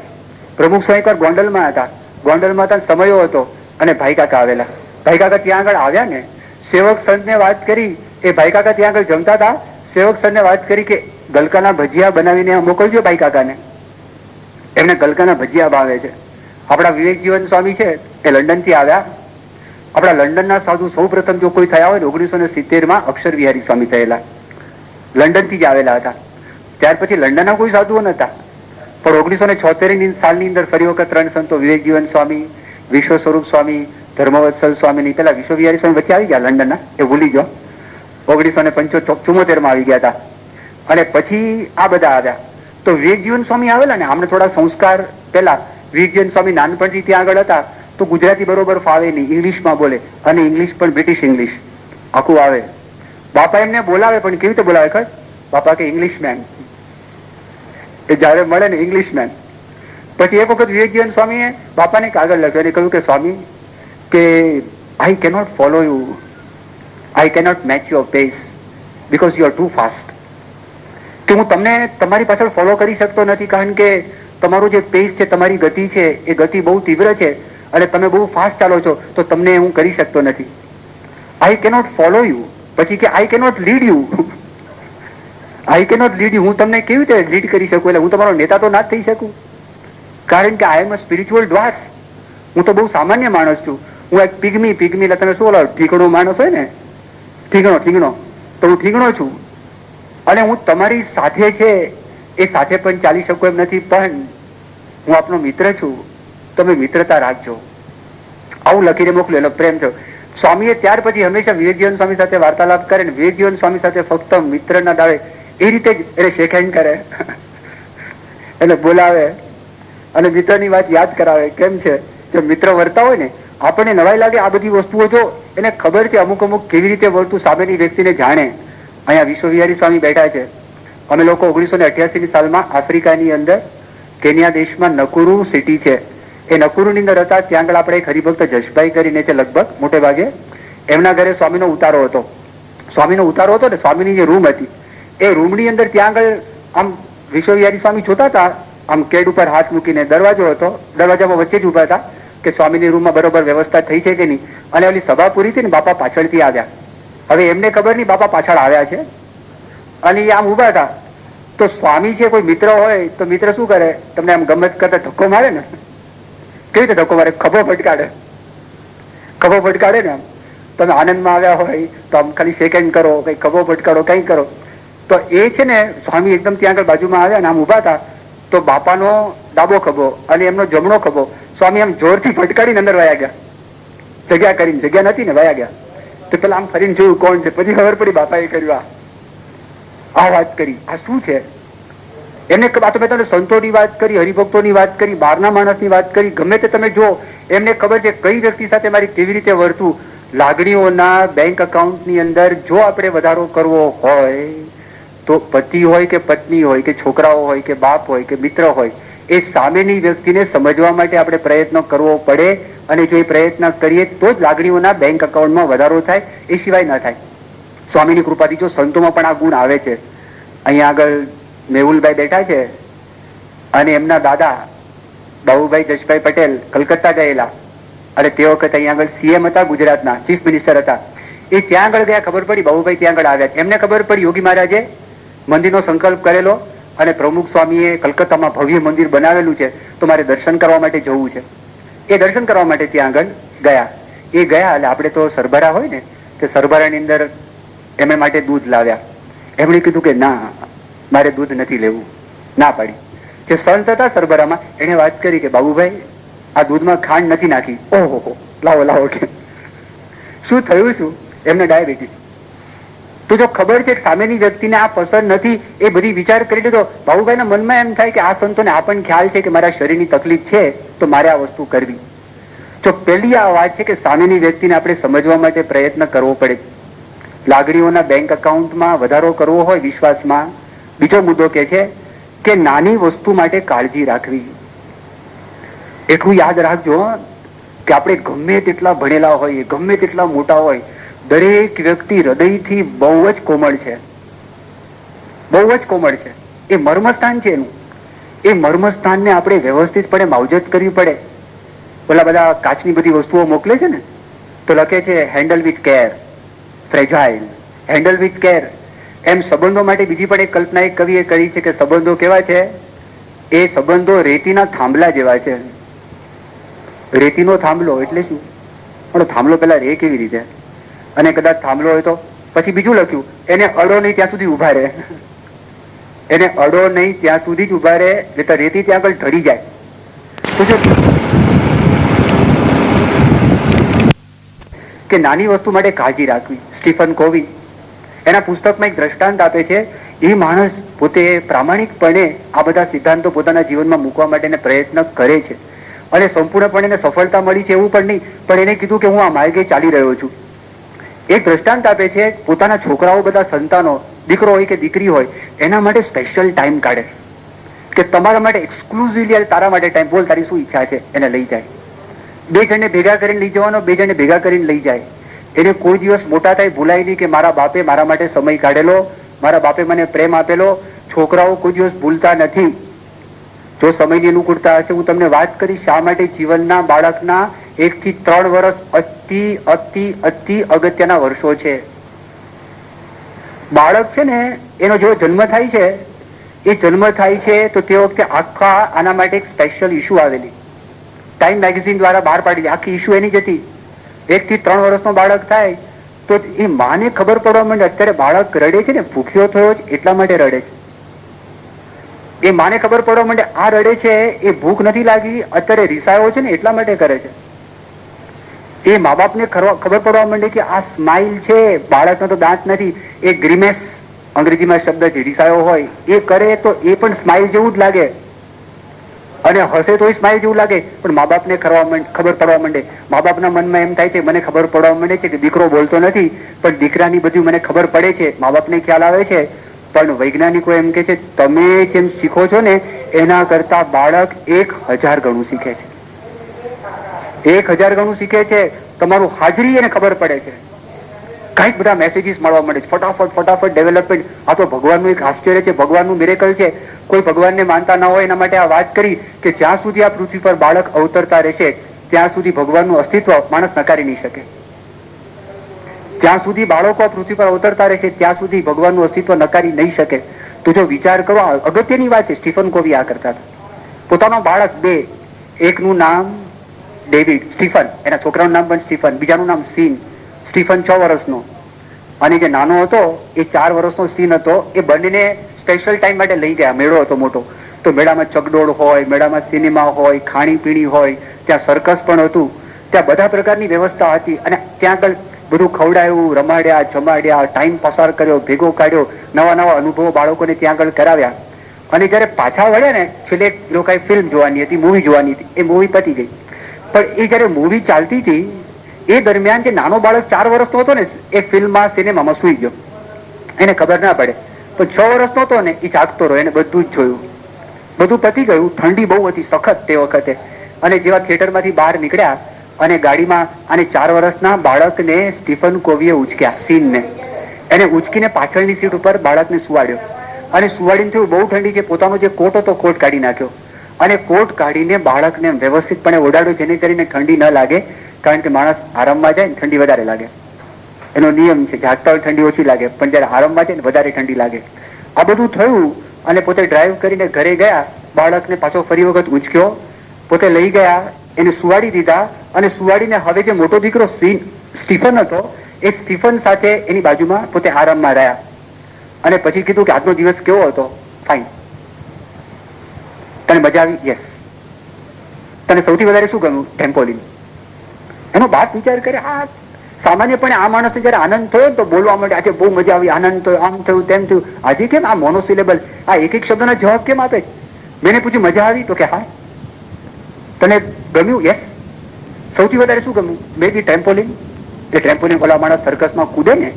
પ્રમુખ સ્વામી એકવાર ગોંડલમાં હતા. ગોંડલમાં હતા, સમયો હતો અને ભાઈ કાકા આવેલા. ભાઈ કાકા ત્યાં આગળ આવ્યા ને, સેવક સંતને વાત કરી. એ ભાઈ કાકા ત્યાં આગળ જમતા હતા. સેવક સંતને વાત કરી કે ગલકાના ભજીયા બનાવીને મોકલજો ભાઈ કાકાને, એમને ગલકાના ભજીયા ભાવે છે. આપણા વિવેક જીવન સ્વામી છે એ લંડન થી આવ્યા. આપણા લંડનના સાધુ સૌ પ્રથમ જો કોઈ થયા હોય ને 1970 અક્ષર વિહારી સ્વામી થયેલા, લંડન થી જ આવેલા હતા. ત્યાર પછી લંડનના કોઈ સાધુઓ નતા, પણ 1976 સાલની અંદર ફરી વખત 3 સંતો વિવેક જીવન સ્વામી, વિશ્વ સ્વરૂપ સ્વામી, ધર્મવત્સલ સ્વામી, પેલા વિશ્વ વિહારી સ્વામી વચ્ચે આવી ગયા લંડનના, એ ભૂલી ગયો. 1974 આવી ગયા હતા. અને પછી આ બધા આવ્યા. તો વિવેક જીવન સ્વામી આવેલા ને, આમને થોડા સંસ્કાર પેલા. વિવેક જીવન સ્વામી નાનપણથી ત્યાં આગળ હતા તો ગુજરાતી બરોબર ફાવે નહીં, ઇંગ્લિશમાં બોલે, અને ઇંગ્લિશ પણ બ્રિટિશ ઇંગ્લિશ આખું આવે. બાપા એમને બોલાવે, પણ કેવી રીતે બોલાવે ખબર? બાપા કે ઇંગ્લિશમેન. એ જયારે મળે ને ઇંગ્લિશમેન. પછી એક વખત વિવેક જીવન સ્વામીએ બાપાને કાગળ લખ્યો અને કહ્યું કે સ્વામી, કે I cannot follow you, I cannot match your pace because you are too fast. કે હું તમને તમારી પાછળ ફોલો કરી શકતો નથી, કારણ કે તમારું જે પેસ છે, તમારી ગતિ છે, એ ગતિ બહુ તીવ્ર છે અને તમે બહુ ફાસ્ટ ચાલો છો, તો તમને હું કરી શકતો નથી. I cannot follow you. પછી કે I cannot lead you. I cannot lead you. હું તમને કેવી રીતે લીડ કરી શકું? એટલે હું તમારો નેતા તો ના જ થઈ શકું, કારણ કે આઈ એમ અ સ્પિરિચ્યુઅલ ડ્વાર્ફ. હું તો બહુ સામાન્ય માણસ છું. હું એક પિગમી એટલે તમે શું બોલો, ઠીકણો માણસ હોય ને, ઠીકણો, તો હું ઠીકણો છું. અને હું તમારી સાથે છે એ સાથે પણ ચાલી શકું એમ નથી, પણ હું આપનો મિત્ર છું, તમે મિત્રતા રાખજો. આવું લખીને મોકલ્યું. એટલે પ્રેમ થયો. સ્વામીએ ત્યાર પછી હંમેશા વિવેક જીવન સ્વામી સાથે વાર્તાલાપ કરે ને વિવેક જીવન સ્વામી સાથે ફક્ત મિત્રના દાવે એ રીતે જ એને શેક હેન્ડ કરે, એને બોલાવે અને મિત્રની વાત યાદ કરાવે. કેમ છે, જો મિત્ર વર્તા હોય ને, આપણને નવાઈ લાગે આ બધી વસ્તુઓ. જો એને ખબર છે અમુક કેવી રીતે વર્તું સામેની વ્યક્તિને જાણે. અહીંયા વિશ્વ વિહારી સ્વામી બેઠા છે. અમે લોકો 1988 સાલમાં આફ્રિકાની અંદર કેન્યા દેશમાં નકુરુ સિટી છે, એ નકુરુની અંદર હતા. ત્યાં આગળ આપણે એક હરિભક્ત જશભાઈ કરીને છે, લગભગ મોટે ભાગે એમના ઘરે સ્વામીનો ઉતારો હતો. ને સ્વામીની જે રૂમ હતી, એ રૂમની અંદર ત્યાં આગળ આમ વિશ્વ વિહારી સ્વામી જોતા હતા, આમ કેડ ઉપર હાથ મૂકીને. દરવાજો હતો, દરવાજામાં વચ્ચે જ ઉભા હતા કે સ્વામીની રૂમમાં બરોબર વ્યવસ્થા થઈ છે કે નહીં. અને ઓલી સભા પૂરી થઈ ને બાપા પાછળથી આવ્યા. હવે એમને ખબર નહીં બાપા પાછળ આવ્યા છે, અને એ આમ ઉભા હતા. તો સ્વામી છે, કોઈ મિત્ર હોય તો મિત્ર શું કરે, તમને આમ ગમત કરતા ધક્કો મારે ને, કેવી રીતે ધક્કો મારે, ખભો ફટકાડે ને. આમ તમે આનંદમાં આવ્યા હોય તો આમ ખાલી સેકન્ડ કરો, કઈ ખભો ફટકાડો, કઈ કરો. તો એ છે ને સ્વામી એકદમ ત્યાં આગળ બાજુમાં આવ્યા ને આમ ઉભા હતા. તો બાપાનો ડાબો ખભો અને એમનો જમણો ખભો સ્વામી આમ જોરથી ફટકારીને અંદર વયા ગયા. જગ્યા કરીને, જગ્યા નથી ને, વયા ગયા. તો પેલા આમ ફરીને જોયું કોણ છે, પછી ખબર પડી બાપાએ કર્યું આ વાત કરી. આ શું છે? એમને આ તો મેં તમને સંતોની વાત કરી, હરિભક્તોની વાત કરી, બહારના માણસની વાત કરી, ગમે તે તમે જો, એમને ખબર છે કઈ વ્યક્તિ સાથે મારી કેવી રીતે વર્તું. લાગણીઓના બેંક અકાઉન્ટની અંદર જો આપણે વધારો કરવો હોય તો પતિ હોય કે પત્ની હોય કે છોકરાઓ હોય કે બાપ હોય કે મિત્ર હોય, એ સામેની વ્યક્તિને સમજવા માટે આપણે પ્રયત્ન કરવો પડે. અને જો એ પ્રયત્ન કરીએ તો જ લાગણીઓના બેંક અકાઉન્ટમાં વધારો થાય, એ સિવાય ન થાય. સ્વામીની કૃપાથી જો સંતોમાં પણ આ ગુણ આવે છે. અહીંયા આગળ મેહુલભાઈ બેઠા છે અને એમના દાદા બાબુભાઈ જશભાઈ પટેલ કલકત્તા ગયેલા અને તે વખતે અહીંયા આગળ સીએમ હતા, ગુજરાતના ચીફ મિનિસ્ટર હતા. એ ત્યાં આગળ ગયા, ખબર પડી બાબુભાઈ ત્યાં આગળ આવ્યા. એમને ખબર પડી યોગી મહારાજે મંદિરનો સંકલ્પ કરેલો અને પ્રમુખ સ્વામીએ કલકત્તામાં ભવ્ય મંદિર બનાવેલું છે, તો મારે દર્શન કરવા માટે જવું છે. એ દર્શન કરવા માટે ત્યાં આગળ ગયા. એ ગયા એટલે આપણે તો સરભરા હોય ને, તે સરભરાની અંદર એમણે માટે દૂધ લાવ્યા. એમણે કીધું કે ના, મારે દૂધ નથી લેવું, ના પાડી. જે સંત હતા સરભરામાં, એને વાત કરી કે બાબુભાઈ આ દૂધમાં ખાંડ નથી નાખી. ઓહો, લાવો લાવો. કે શું થયું? શું? એમને ડાયાબિટીસ. તો જો ખબર છે કે સામેની વ્યક્તિને આ પસંદ નથી, એ બધી વિચાર કરી લીધો. બાબુભાઈના મનમાં એમ થાય કે આ સંતોને આ પણ ખ્યાલ છે કે મારા શરીરની તકલીફ છે, તો મારે આ વસ્તુ કરવી. જો પહેલી આ વાત છે કે સામેની વ્યક્તિને આપણે સમજવા માટે પ્રયત્ન કરવો પડે. લાગણીઓના બેંક અકાઉન્ટમાં વધારો કરવો હોય, વિશ્વાસમાં. બીજો મુદ્દો કે છે કે નાની વસ્તુ માટે કાળજી રાખવી. એટલું યાદ રાખજો કે આપણે ગમે તેટલા ભણેલા હોઈએ, ગમે તેટલા મોટા હોય, દરેક વ્યક્તિ હૃદયથી બહુ જ કોમળ છે, બહુ જ કોમળ છે. એ મર્મસ્થાન છે એનું. એ મર્મસ્થાનને આપણે વ્યવસ્થિતપણે માવજત કરવી પડે. પેલા બધા કાચની બધી વસ્તુઓ મોકલે છે ને, તો લખે છે handle with care, fragile, handle with care. એમ સંબંધો માટે બીજી પણ એક કલ્પના એક કવિએ કરી છે કે સંબંધો કેવા છે? એ સંબંધો રેતીના થાંભલા જેવા છે. રેતીનો થાંભલો એટલે શું? પણ થાંભલો પેલા રે કેવી રીતે? અને કદાચ થાંભલો હોય તો પછી બીજું લખ્યું, એને અડો નહીં ત્યાં સુધી ઉભા રહે. એને અડો નહીં ત્યાં સુધી જ ઉભા રહે, એટલે રેતી ત્યાં આગળ ઢળી જાય. તો જો કે નાની વસ્તુ માટે કાળજી રાખવી. સ્ટીફન કોવી એના પુસ્તકમાં એક દ્રષ્ટાંત આપે છે. એ માણસ પોતે પ્રામાણિકપણે આ બધા સિદ્ધાંતો પોતાના જીવનમાં મૂકવા માટે પ્રયત્ન કરે છે અને સંપૂર્ણપણે એને સફળતા મળી છે એવું પણ નહીં, પણ એને કીધું કે હું આ માર્ગે ચાલી રહ્યો છું. એક દ્રષ્ટાંત આપે છે, પોતાના છોકરાઓ બધા સંતાનો, દીકરો હોય કે દીકરી હોય, એના માટે સ્પેશિયલ ટાઈમ કાઢે કે તમારા માટે એક્સક્લુઝિવલી તારા માટે ટાઈમ, બોલ તારી શું ઈચ્છા છે, એને લઈ જાય. 2 જણને ભેગા કરીને લઈ જવાનો, 2 જણને ભેગા કરીને લઈ જાય. એને કોઈ દિવસ મોટા થાય ભૂલાય નહીં કે મારા બાપે મારા માટે સમય કાઢેલો, મારા બાપે મને પ્રેમ આપેલો. છોકરાઓ કોઈ દિવસ ભૂલતા નથી. જો સમયની અનુકૂળતા હશે, હું તમને વાત કરીશ શા માટે જીવનના બાળકના 1 થી 3 વર્ષ અતિ અતિ અતિ અગત્યના વર્ષો છે. બાળક છે ને, એનો જેવો જન્મ થાય છે, એ જન્મ થાય છે તો તે વખતે આખા આના માટે એક સ્પેશિયલ ઇસ્યુ આવેલી, ટાઈમ મેગેઝિન દ્વારા બહાર પાડી. આખી ઇસ્યુ એની જ હતી. 1 થી 3 વર્ષનો બાળક થાય તો એ માને ખબર પડવા માંડે, અત્યારે બાળક રડે છે ને, ભૂખ્યો થયો જ એટલા માટે રડે છે. એ માને ખબર પડવા માંડે આ રડે છે, એ ભૂખ નથી લાગી, અત્યારે રિસાયો છે ને એટલા માટે કરે છે. એ મા બાપને ખબર પડવા માંડે કે આ સ્માઇલ છે, બાળકનો તો દાંત નથી, એ ગ્રીમેસ અંગ્રેજીમાં શબ્દ છે, રિસાયો હોય, એ કરે તો એ પણ સ્માઇલ જેવું જ લાગે અને હસે તો સ્માઇલ જેવું લાગે. પણ મા બાપને ખબર પડવા માંડે, મા બાપના મનમાં એમ થાય છે, મને ખબર પડવા માંડે છે કે દીકરો બોલતો નથી, પણ દીકરાની બધું મને ખબર પડે છે, મા બાપને ખ્યાલ આવે છે. પણ વૈજ્ઞાનિકો એમ કે છે, તમે જેમ શીખો છો ને એના કરતા બાળક 1000 ગણું શીખે છે. 1000 ગણું શીખે છે. તમારું હાજરી એને ખબર પડે છે. કઈક બધા મેસેજીસ મળવા મળે છે, ફટાફટ ડેવલપમેન્ટ. આ તો ભગવાનનું એક આશ્ચર્ય છે, ભગવાનનું મિરેકલ છે. કોઈ ભગવાનને માનતા ના હોય એના માટે આ વાત કરી કે જ્યાં સુધી આ પૃથ્વી પર બાળક અવતરતા રહેશે ત્યાં સુધી ભગવાનનું અસ્તિત્વ માણસ નકારી નહીં શકે. જ્યાં સુધી બાળકો પૃથ્વી પર અવતરતા રહેશે ત્યાં સુધી ભગવાનનું અસ્તિત્વ નકારી નહીં શકે. તો જો વિચાર કરો, અગત્યની વાત છે. સ્ટીફન કોવી આ કરતા હતા. પોતાનો બાળક 2, એકનું નામ ડેવિડ, સ્ટીફન, એના છોકરાનું નામ પણ સ્ટીફન, બીજાનું નામ સીન. સ્ટીફન 6 વર્ષનો અને જે નાનો હતો એ 4 વર્ષનો સીન હતો. એ બંનેને સ્પેશિયલ ટાઈમ માટે લઈ ગયા. મેળો હતો મોટો, તો મેળામાં ચકડોળ હોય, મેળામાં સિનેમા હોય, ખાણીપીણી હોય, ત્યાં સર્કસ પણ હતું, ત્યાં બધા પ્રકારની વ્યવસ્થા હતી. અને ત્યાં આગળ બધું ખવડાયું, રમાડ્યા, જમાડ્યા, ટાઈમ પસાર કર્યો, ભેગો કાઢ્યો, નવા નવા અનુભવો બાળકોને ત્યાં આગળ કરાવ્યા. અને જયારે પાછા વળે ને, છેલ્લે લોકોએ ફિલ્મ જોવાની હતી, મૂવી જોવાની હતી, એ મૂવી પતી ગઈ. પણ એ જયારે મૂવી ચાલતી હતી એ દરમિયાન જે નાનો બાળક 4 વર્ષનો હતો ને, એ ફિલ્મમાં સિનેમામાં સુઈ ગયો, એને ખબર ના પડે. તો 6 વર્ષનો હતો ને, એ જાગતો રહ્યો, એને બધું જ જોયું, બધું પતી ગયું. ઠંડી બહુ હતી સખત તે વખતે. અને જેવા થિયેટરમાંથી બહાર નીકળ્યા અને ગાડીમાં આને 4 વર્ષના બાળકને સ્ટીફન કોવીએ ઉચક્યા, સીનને. એને ઉચકીને પાછળની સીટ ઉપર બાળકને સુવાડ્યો અને સુવાડીને થયું બહુ ઠંડી છે, પોતાનો જે કોટ હતો કોટ કાઢી નાખ્યો અને કોટ કાઢીને બાળકને વ્યવસ્થિતપણે ઓડાડ્યો, જેને કરીને ઠંડી ન લાગે. કારણ કે માણસ આરામમાં જાય ને ઠંડી વધારે લાગે, એનો નિયમ છે. જાગતા હોય ઠંડી ઓછી લાગે, પણ જયારે આરામમાં જાય ને વધારે ઠંડી લાગે. આ બધું થયું અને પોતે ડ્રાઈવ કરીને ઘરે ગયા. બાળકને પાછો ફરી વખત ઉંચક્યો, પોતે લઈ ગયા, એને સુવાડી દીધા. અને સુવાડીને હવે જે મોટો દીકરો સ્ટીફન હતો, એ સ્ટીફન સાથે એની બાજુમાં પોતે આરામમાં રહ્યા. અને પછી કીધું કે આજનો દિવસ કેવો હતો? ફાઇન. તને મજા આવી? યસ. તને સૌથી વધારે શું ગમ્યું? ટેમ્પોલિન. એનો બાપ વિચાર કરે, હા સામાન્યપણે આ માણસને જયારે આનંદ થયો તો બોલવા માટે, આજે બહુ મજા આવી, આનંદ થયો, આમ થયું, તેમ થયું. આજે કેમ આ મોનોસિલેબલ, આ એક એક શબ્દના જવાબ કેમ આપે? મેં પૂછ્યું મજા આવી? તો કે હા. તને ગમ્યું? યસ. સૌથી વધારે શું ગમ્યું? મે બી ટેમ્પોલિન. એ ટેમ્પોલિન ઓલા માણસ સર્કસમાં કૂદે ને,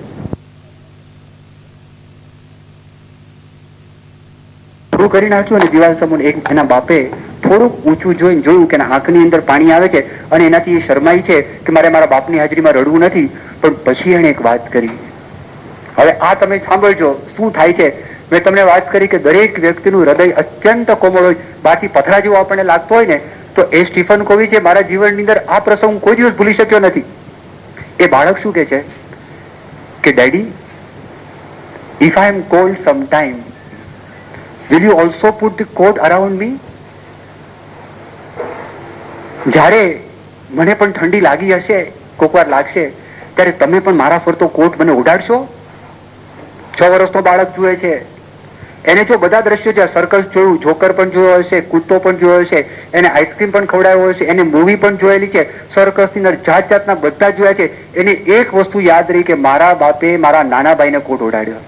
પૂરું કરી નાખ્યું. અને દિવાલ સમૂહ એના બાપે થોડુંક ઊંચું જોઈને જોયું કે આંખની અંદર પાણી આવે છે અને એનાથી એ શરમાઈ છે કે મારે મારા બાપની હાજરીમાં રડવું નથી. પણ પછી એને એક વાત કરી. હવે આ તમે સાંભળજો શું થાય છે. મેં તમને વાત કરી કે દરેક વ્યક્તિનું હૃદય અત્યંત કોમળ હોય, બહારથી પથરા જેવો આપણને લાગતો હોય ને, તો એ સ્ટીફન કોવી છે. મારા જીવનની અંદર આ પ્રસંગ કોઈ દિવસ ભૂલી શક્યો નથી. એ બાળક શું કે છે કે daddy, if I am called some time, will you also put the coat around me? જ્યારે મને પણ ઠંડી લાગી હશે, કોક વાર લાગશે, ત્યારે તમે પણ મારા ફરતો કોટ મને ઉડાડશો? 6 વર્ષનો બાળક જુએ છે. એને જો બધા દ્રશ્યો છે, સર્કસ જોયું, જોકર પણ જોયો હશે, કૂદતો પણ જોયો હશે, એને આઈસ્ક્રીમ પણ ખવડાવ્યો હશે, એને મૂવી પણ જોયેલી છે, સર્કસની અંદર જાત જાતના બધા જોયા છે. એને એક વસ્તુ યાદ રહી કે મારા બાપે મારા નાના ભાઈને કોટ ઉડાડ્યો.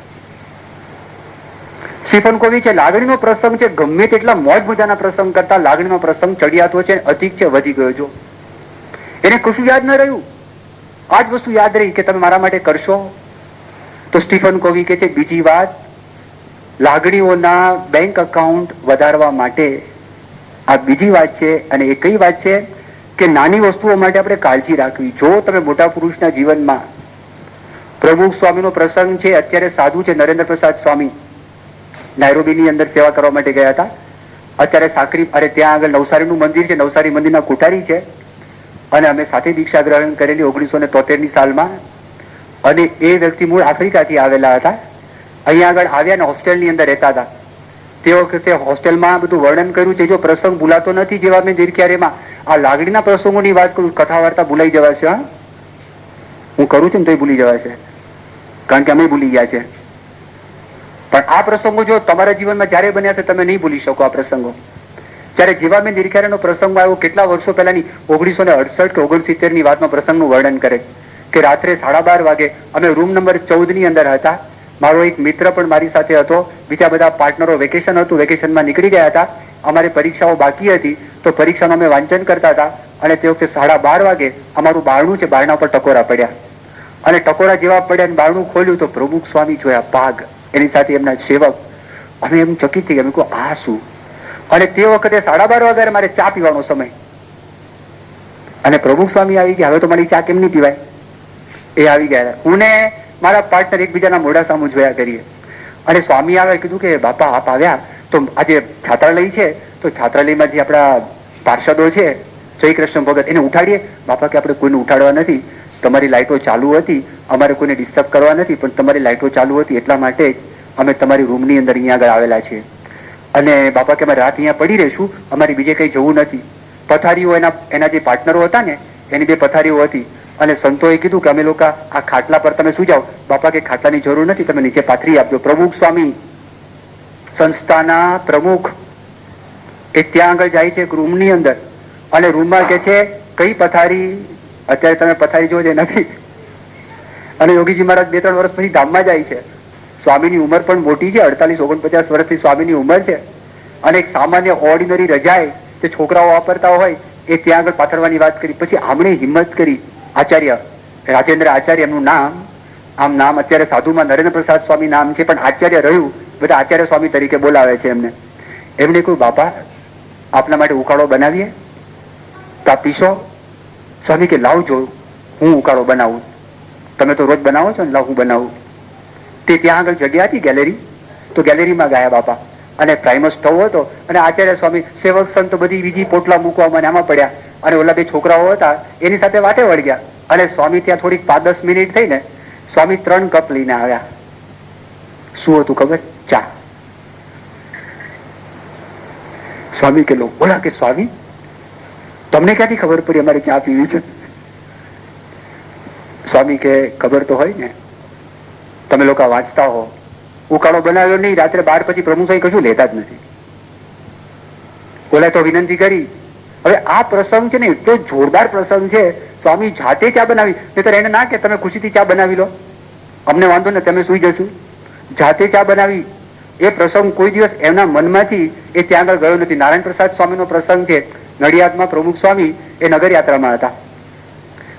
સ્ટીફન કોવી છે, લાગણીનો પ્રસંગ છે, ગમે તેટલા મોજ મજાના પ્રસંગ કરતા લાગણીનો પ્રસંગ ચડિયાતો છે, અધિક છે, વધી ગયો. જો એને કશું યાદ ન રહ્યું, આ જ વસ્તુ યાદ રહી કે તમે મારા માટે કરશો. તો સ્ટીફન કોવી કે છે બીજી વાત, લાગણીઓના બેંક અકાઉન્ટ વધારવા માટે આ બીજી વાત છે. અને એ કઈ વાત છે કે નાની વસ્તુઓ માટે આપણે કાળજી રાખવી. જો તમે મોટા પુરુષના જીવનમાં, પ્રમુખ સ્વામીનો પ્રસંગ છે, અત્યારે સાધુ છે નરેન્દ્ર પ્રસાદ સ્વામી, નાયરોબીની અંદર સેવા કરવા માટે ગયા હતા. અત્યારે સાકરી ત્યાં આગળ નવસારીનું મંદિર છે, નવસારી મંદિરના કુટારી છે. અને અમે સાથે દીક્ષા ગ્રહણ કરેલી 1973ની સાલમાં. અને એ વ્યક્તિ મૂળ આફ્રિકાથી આવેલા હતા. અહીંયા આગળ આવ્યા ને હોસ્ટેલની અંદર રહેતા હતા. તે વખતે હોસ્ટેલમાં બધું વર્ણન કર્યું છે. જો પ્રસંગ ભૂલાતો નથી, જેવા મેં દીર્ઘ્યારેમાં આ લાગણીના પ્રસંગોની વાત કરું, કથા વાર્તા ભૂલાઈ જવાશે. હા, હું કરું છું ને તોય ભૂલી જવાશે, કારણ કે અમે ભૂલી ગયા છે. પણ આ પ્રસંગો જો તમારા જીવનમાં જયારે બન્યા છે, તમે નહીં ભૂલી શકો આ પ્રસંગો. જયારે જેવા મેં દીર્ઘારેનો પ્રસંગ આવ્યો, કેટલા વર્ષો પહેલાની 1968 કે 69 ની વાતનો પ્રસંગનું વર્ણન કરે કે રાત્રે 12:30 વાગે અમે રૂમ નંબર 14 ની અંદર હતા. મારો એક મિત્ર પણ મારી સાથે હતો, બીજા બધા પાર્ટનરો, વેકેશન હતું, વેકેશનમાં નીકળી ગયા હતા. અમારી પરીક્ષાઓ બાકી હતી, તો પરીક્ષાનું અમે વાંચન કરતા હતા. અને તે વખતે 12:30 વાગે અમારું બારણું છે, બારણા પર ટકોરા પડ્યા. અને ટકોરા જેવા પડ્યા, બારણું ખોલ્યું તો પ્રમુખ સ્વામી જોયા, પાગ, એની સાથે એમના સેવક. અમે એમ ચકિત થઈ ગયા, અમે કહો આ શું? અને તે વખતે 12:30 વાગે મારે ચા પીવાનો સમય. અને પ્રમુખ સ્વામી આવી ગયા. હવે તો મારી ચા કેમ નહીં પીવાય? એ આવી ગયા. હું ને મારા પાર્ટનર એકબીજાના મોઢા સામુ જોયા કરીએ. અને સ્વામી આવે, કીધું કે બાપા આપ આવ્યા, તો આજે છાત્રાલય છે, તો છાત્રાલયમાં જે આપણા પાર્ષદો છે, જય કૃષ્ણ ભગત, એને ઉઠાડીએ. બાપા કે આપણે કોઈને ઉઠાડવા નથી, તમારી લાઇટો ચાલુ હતી, અમારે કોઈને ડિસ્ટર્બ કરવા નથી, પણ તમારી લાઇટો ચાલુ હતી એટલા માટે જ અમે તમારી રૂમની અંદર અહીંયા આગળ આવેલા છીએ. અને બાપા કે અમે રાત અહીંયા પડી રહીશું, અમારી બીજે કંઈ જવું નથી. પથારીઓ એના જે પાર્ટનરો હતા ને, એની 2 પથારીઓ હતી. અને સંતોએ કીધું કે અમે લોકો આ ખાટલા પર તમે સુઈ જાઓ. બાપા કે ખાટલાની જરૂર નથી, તમે નીચે પાથરી આપજો. પ્રમુખ સ્વામી સંસ્થાના પ્રમુખ, એ ત્યાં આગળ જાય છે એક રૂમની અંદર, અને રૂમમાં કે છે કઈ પથારી, અત્યારે તમે પથારી જો જે નથી. અને યોગીજી મહારાજ 2-3 વર્ષ પછી ધામમાં જાય છે. સ્વામીની ઉંમર પણ મોટી છે, 48-49 વર્ષથી સ્વામીની ઉંમર છે. અને એક સામાન્ય ઓર્ડિનરી રજાય તે છોકરાઓ વાપરતા હોય એ ત્યાં આગળ પાથરવાની વાત કરી. પછી આમણે હિંમત કરી, આચાર્ય રાજેન્દ્ર આચાર્ય એમનું નામ, આમ નામ અત્યારે સાધુમાં નરેન્દ્ર પ્રસાદ સ્વામી નામ છે, પણ આચાર્ય રહ્યું, બધા આચાર્ય સ્વામી તરીકે બોલાવે છે એમને. એમણે કહ્યું, બાપા આપના માટે ઉકાળો બનાવીએ તો આપ પીશો? સ્વામી કે લાવ જોઉં, હું ઉકાળો બનાવું, તમે તો રોજ બનાવો છો ને, લાવ હું બનાવું. તે ત્યાં આગળ જગ્યા હતી ગેલેરી, તો ગેલેરીમાં ગયા બાપા, અને પ્રાઇમર સ્ટવ હતો, અને આચાર્ય સ્વામી સેવક સંતો બધી બીજી પોટલા મૂકવામાં આમાં પડ્યા, અને ઓલા 2 છોકરાઓ હતા એની સાથે વાતે વળગ્યા. અને સ્વામી ત્યાં થોડીક 5-10 મિનિટ થઈને સ્વામી 3 કપ લઈને આવ્યા. શું હતું ખબર? ચા. સ્વામી કે લો. બોલા કે સ્વામી તમને ક્યાંથી ખબર પડી અમારે ચા પીવી છે? સ્વામી કે ખબર તો હોય ને, તમે લોકો વાંચતા હો. ઉકાળો બનાવ્યો નહીં, રાત્રે 12 પછી પ્રભુ સાંઈ કશું લેતા જ નથી. બોલે તો વિનંતી કરી. હવે આ પ્રસંગ છે ને એટલો જોરદાર પ્રસંગ છે, સ્વામી જાતે ચા બનાવી. નહીતર એને ના કે તમે ખુશીથી ચા બનાવી લો, અમને વાંધો ને, તમે સુઈ જશું. જાતે ચા બનાવી. એ પ્રસંગ કોઈ દિવસ એમના મનમાંથી એ ત્યાં આગળ ગયો નથી. નારાયણ પ્રસાદ સ્વામીનો પ્રસંગ છે, નડિયાદમાં પ્રમુખ સ્વામી એ નગર યાત્રામાં હતા.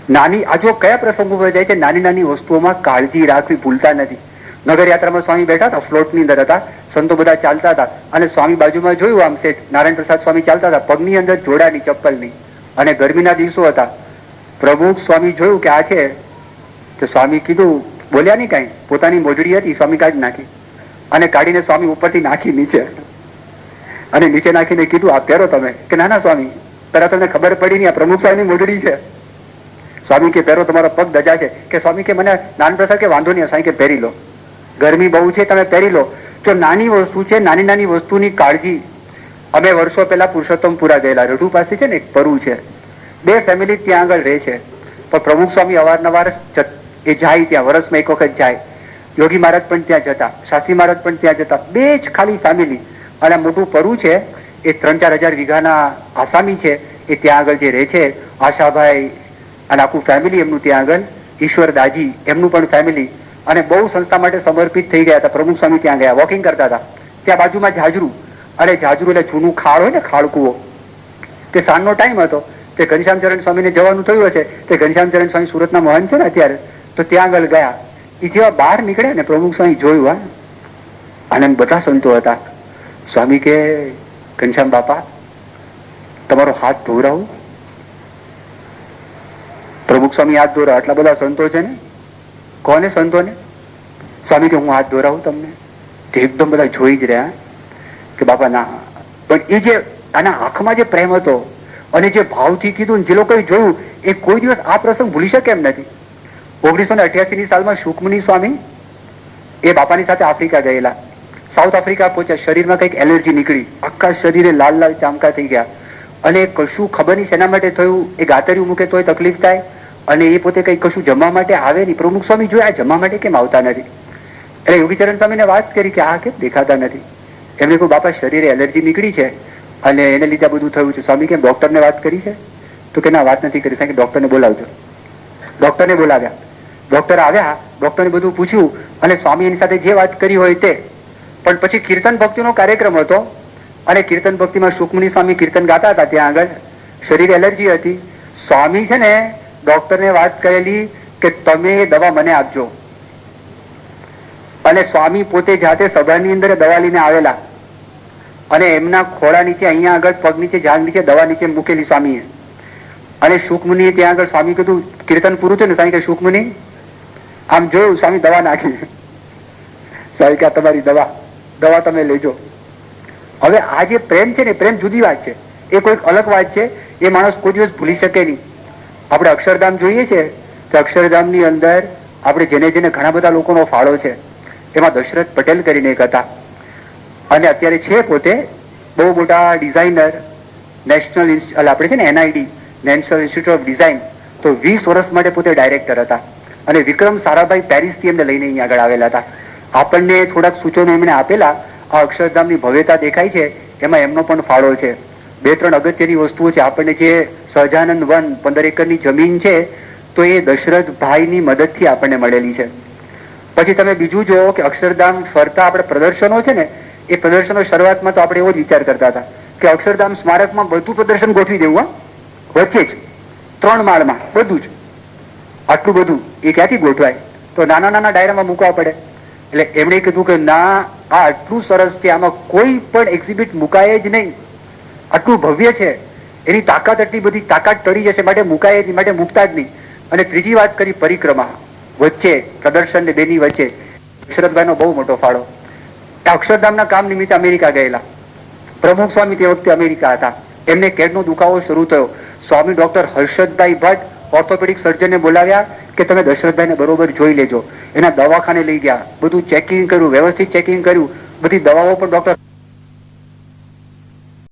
નાની આ જો કયા પ્રસંગો પર જાય છે, નાની નાની વસ્તુઓમાં કાળજી રાખવી ભૂલતા નથી. નગર યાત્રામાં સ્વામી બેઠા હતા, ફ્લોટની અંદર હતા, સંતો બધા ચાલતા હતા, અને સ્વામી બાજુમાં જોયું આમ છે, નારાયણ પ્રસાદ સ્વામી ચાલતા હતા, પગની અંદર જોડાની ચપ્પલની, અને ગરમીના દિવસો હતા. પ્રમુખ સ્વામી જોયું કે આ છે, તો સ્વામી કીધું, બોલ્યા નહીં કાંઈ, પોતાની મોજડી હતી સ્વામી કાઢી નાખી, અને કાઢીને સ્વામી ઉપરથી નાખી નીચે, અને નીચે નાખીને કીધું આ પહેરો તમે. કે ના ના સ્વામી, પેલા તમને ખબર પડી નહીં, આ પ્રમુખ સ્વામીની મોજડી છે. સ્વામી કે પહેરો, તમારો પગ દજા છે. કે સ્વામી કે મને નારાયણ પ્રસાદ કે વાંધો નહીં, સ્વામી કે પહેરી લો, ગરમી બહુ છે, તમે પહેરી લો. જો નાની વસ્તુ છે, નાની નાની વસ્તુની કાળજી. અમે વર્ષો પહેલા પુરુષોત્તમપુરા ગયેલા, રઢુ પાસે છે ને એક પરુ છે, 2 ફેમિલી ત્યાં આગળ રહે છે, પણ પ્રમુખ સ્વામી અવારનવાર એ જાય ત્યાં, વર્ષમાં 1 વખત જાય. યોગી મહારાજ પણ ત્યાં જતા, શાસ્ત્રી મહારાજ પણ ત્યાં જતા, 2 જ ખાલી ફેમિલી. અને મોટું પરુ છે એ 3-4 હજાર વીઘાના આસામી છે, એ ત્યાં આગળ જે રહે છે, આશાભાઈ અને આખું ફેમિલી એમનું ત્યાં આગળ, ઈશ્વર દાજી એમનું પણ ફેમિલી, અને બહુ સંસ્થા માટે સમર્પિત થઈ ગયા હતા. પ્રમુખ સ્વામી ત્યાં ગયા, વોકિંગ કરતા હતા. ત્યાં બાજુમાં જાજરૂ, અને જાજરૂ એટલે જૂનું ખાડ હોય ને, ખાડ કૂવો. તે સાંજનો ટાઈમ હતો, તે ઘનશ્યામચરણ સ્વામીને જવાનું થયું હશે, તે ઘનશ્યામચરણ સ્વામી સુરતના મહંત છે ને અત્યારે, તો ત્યાં આગળ ગયા. એ જેવા બહાર નીકળ્યા ને, પ્રમુખ સ્વામી જોયું, હા, અને બધા સંતો હતા. સ્વામી કે ઘનશ્યામ બાપા તમારો હાથ ધોવરાવું? પ્રમુખ સ્વામી હાથ ધોરા, આટલા બધા સંતો છે ને, કોને સંતોને? સ્વામી કે હું હાથ ધોરાવું તમને? એકદમ બધા જોઈ જ રહ્યા કે બાપા ના. પણ એ જે આના આંખમાં જે પ્રેમ હતો અને જે ભાવથી કીધું, જે લોકોએ જોયું, એ કોઈ દિવસ આ પ્રસંગ ભૂલી શકે એમ નથી. 1988ની સાલમાં શુકમુનિ સ્વામી એ બાપાની સાથે આફ્રિકા ગયેલા, સાઉથ આફ્રિકા પહોંચ્યા, શરીરમાં કંઈક એલર્જી નીકળી, આખા શરીરે લાલ લાલ ચામકા થઈ ગયા, અને કશું ખબર નહીં શેના માટે થયું. એ ગાતરિયું મૂકે તોય તકલીફ થાય, અને એ પોતે કઈ કશું જમવા માટે આવે નહીં. પ્રમુખ સ્વામી જોયા જમવા માટે કેમ આવતા નથી, એટલે યોગીચરણ સ્વામીને વાત કરી કે આ કેમ દેખાતા નથી. એમને કહ્યું બાપા શરીરે એલર્જી નીકળી છે અને એને લીધે બધું થયું છે. સ્વામી કેમ ડોક્ટરને વાત કરી છે? તો કે ના, વાત નથી કરી. કે ડોક્ટરને બોલાવજો. ડોક્ટરને બોલાવ્યા, ડોક્ટર આવ્યા, ડોક્ટરને બધું પૂછ્યું, અને સ્વામી એની સાથે જે વાત કરી હોય તે. પણ પછી કીર્તન ભક્તિનો કાર્યક્રમ હતો, અને કીર્તન ભક્તિમાં શુકમુનિ સ્વામી કીર્તન ગાતા હતા. ત્યાં આગળ શરીરે એલર્જી હતી. સ્વામી છે ને ડોક્ટરને વાત કરેલી કે તમે દવા મને આપજો, અને સ્વામી પોતે જાતે સભાની અંદર દવા લઈને આવેલા, અને એમના ખોળા નીચે અહીંયા આગળ પગ નીચે જાંઘ નીચે દવા નીચે મૂકેલી સ્વામીએ. અને શુકમુનિએ ત્યાં આગળ સ્વામી કીધું, કીર્તન પૂરું થયું ને, સ્વામી કે શુકમુનિ આમ જોયું, સ્વામી દવા નાખી. સ્વામી કે તમારી દવા, દવા તમે લેજો. હવે આ જે પ્રેમ છે ને, પ્રેમ જુદી વાત છે, એ કોઈક અલગ વાત છે, એ માણસ કોઈ દિવસ ભૂલી શકે નહીં. આપણે અક્ષરધામ જોઈએ છે, તો અક્ષરધામની અંદર આપણે જેને જેને ઘણા બધા લોકોનો ફાળો છે, એમાં દશરથ પટેલ કરીને એક હતા, અને અત્યારે છે પોતે બહુ મોટા ડિઝાઇનર, નેશનલ આપણે છે ને NID, national institute of design, તો 20 વર્ષ માટે પોતે ડાયરેક્ટર હતા. અને વિક્રમ સારાભાઈ પેરિસથી એમને લઈને અહીંયા આગળ આવેલા હતા. આપણને થોડાક સૂચનો એમણે આપેલા, આ અક્ષરધામની ભવ્યતા દેખાય છે એમાં એમનો પણ ફાળો છે. 2-3 અગત્યની વસ્તુઓ છે. આપણને જે સહજાનંદ વન 15 એકરની જમીન છે તો એ દશરથભાઈની મદદથી આપણને મળેલી છે. પછી તમે બીજું જુઓ કે અક્ષરધામ ફરતા આપણે પ્રદર્શનો છે ને, એ પ્રદર્શનો શરૂઆતમાં તો આપણે એવો જ વિચાર કરતા હતા કે અક્ષરધામ સ્મારકમાં બધું પ્રદર્શન ગોઠવી દેવું, વચ્ચે જ 3 માળમાં બધું જ. આટલું બધું એ ક્યાંથી ગોઠવાય? તો નાના નાના ડાયરામાં મૂકવા પડે. એટલે એમણે કીધું કે ના, આ આટલું સરસ છે, આમાં કોઈ પણ એક્ઝિબિટ મુકાય જ નહીં, આટલું ભવ્ય છે, એની તાકાત આટલી બધી, તાકાત ટળી જશે, માટે મુકાય જ નહીં, માટે મૂકતા જ નહીં. અને ત્રીજી વાત કરી પરિક્રમા, વચ્ચે પ્રદર્શન ને બેની વચ્ચે દશરથભાઈનો બહુ મોટો ફાળો. અક્ષરધામના કામ નિમિત્તે અમેરિકા ગયેલા પ્રમુખ સ્વામી તે વખતે અમેરિકા હતા. એમને કેડનો દુખાવો શરૂ થયો. સ્વામી ડોક્ટર હર્ષદભાઈ ભટ્ટ ઓર્થોપેડિક સર્જનને બોલાવ્યા કે તમે દશરથભાઈને બરોબર જોઈ લેજો. એના દવાખાને લઈ ગયા, બધું ચેકિંગ કર્યું, વ્યવસ્થિત ચેકિંગ કર્યું, બધી દવાઓ પણ ડોક્ટર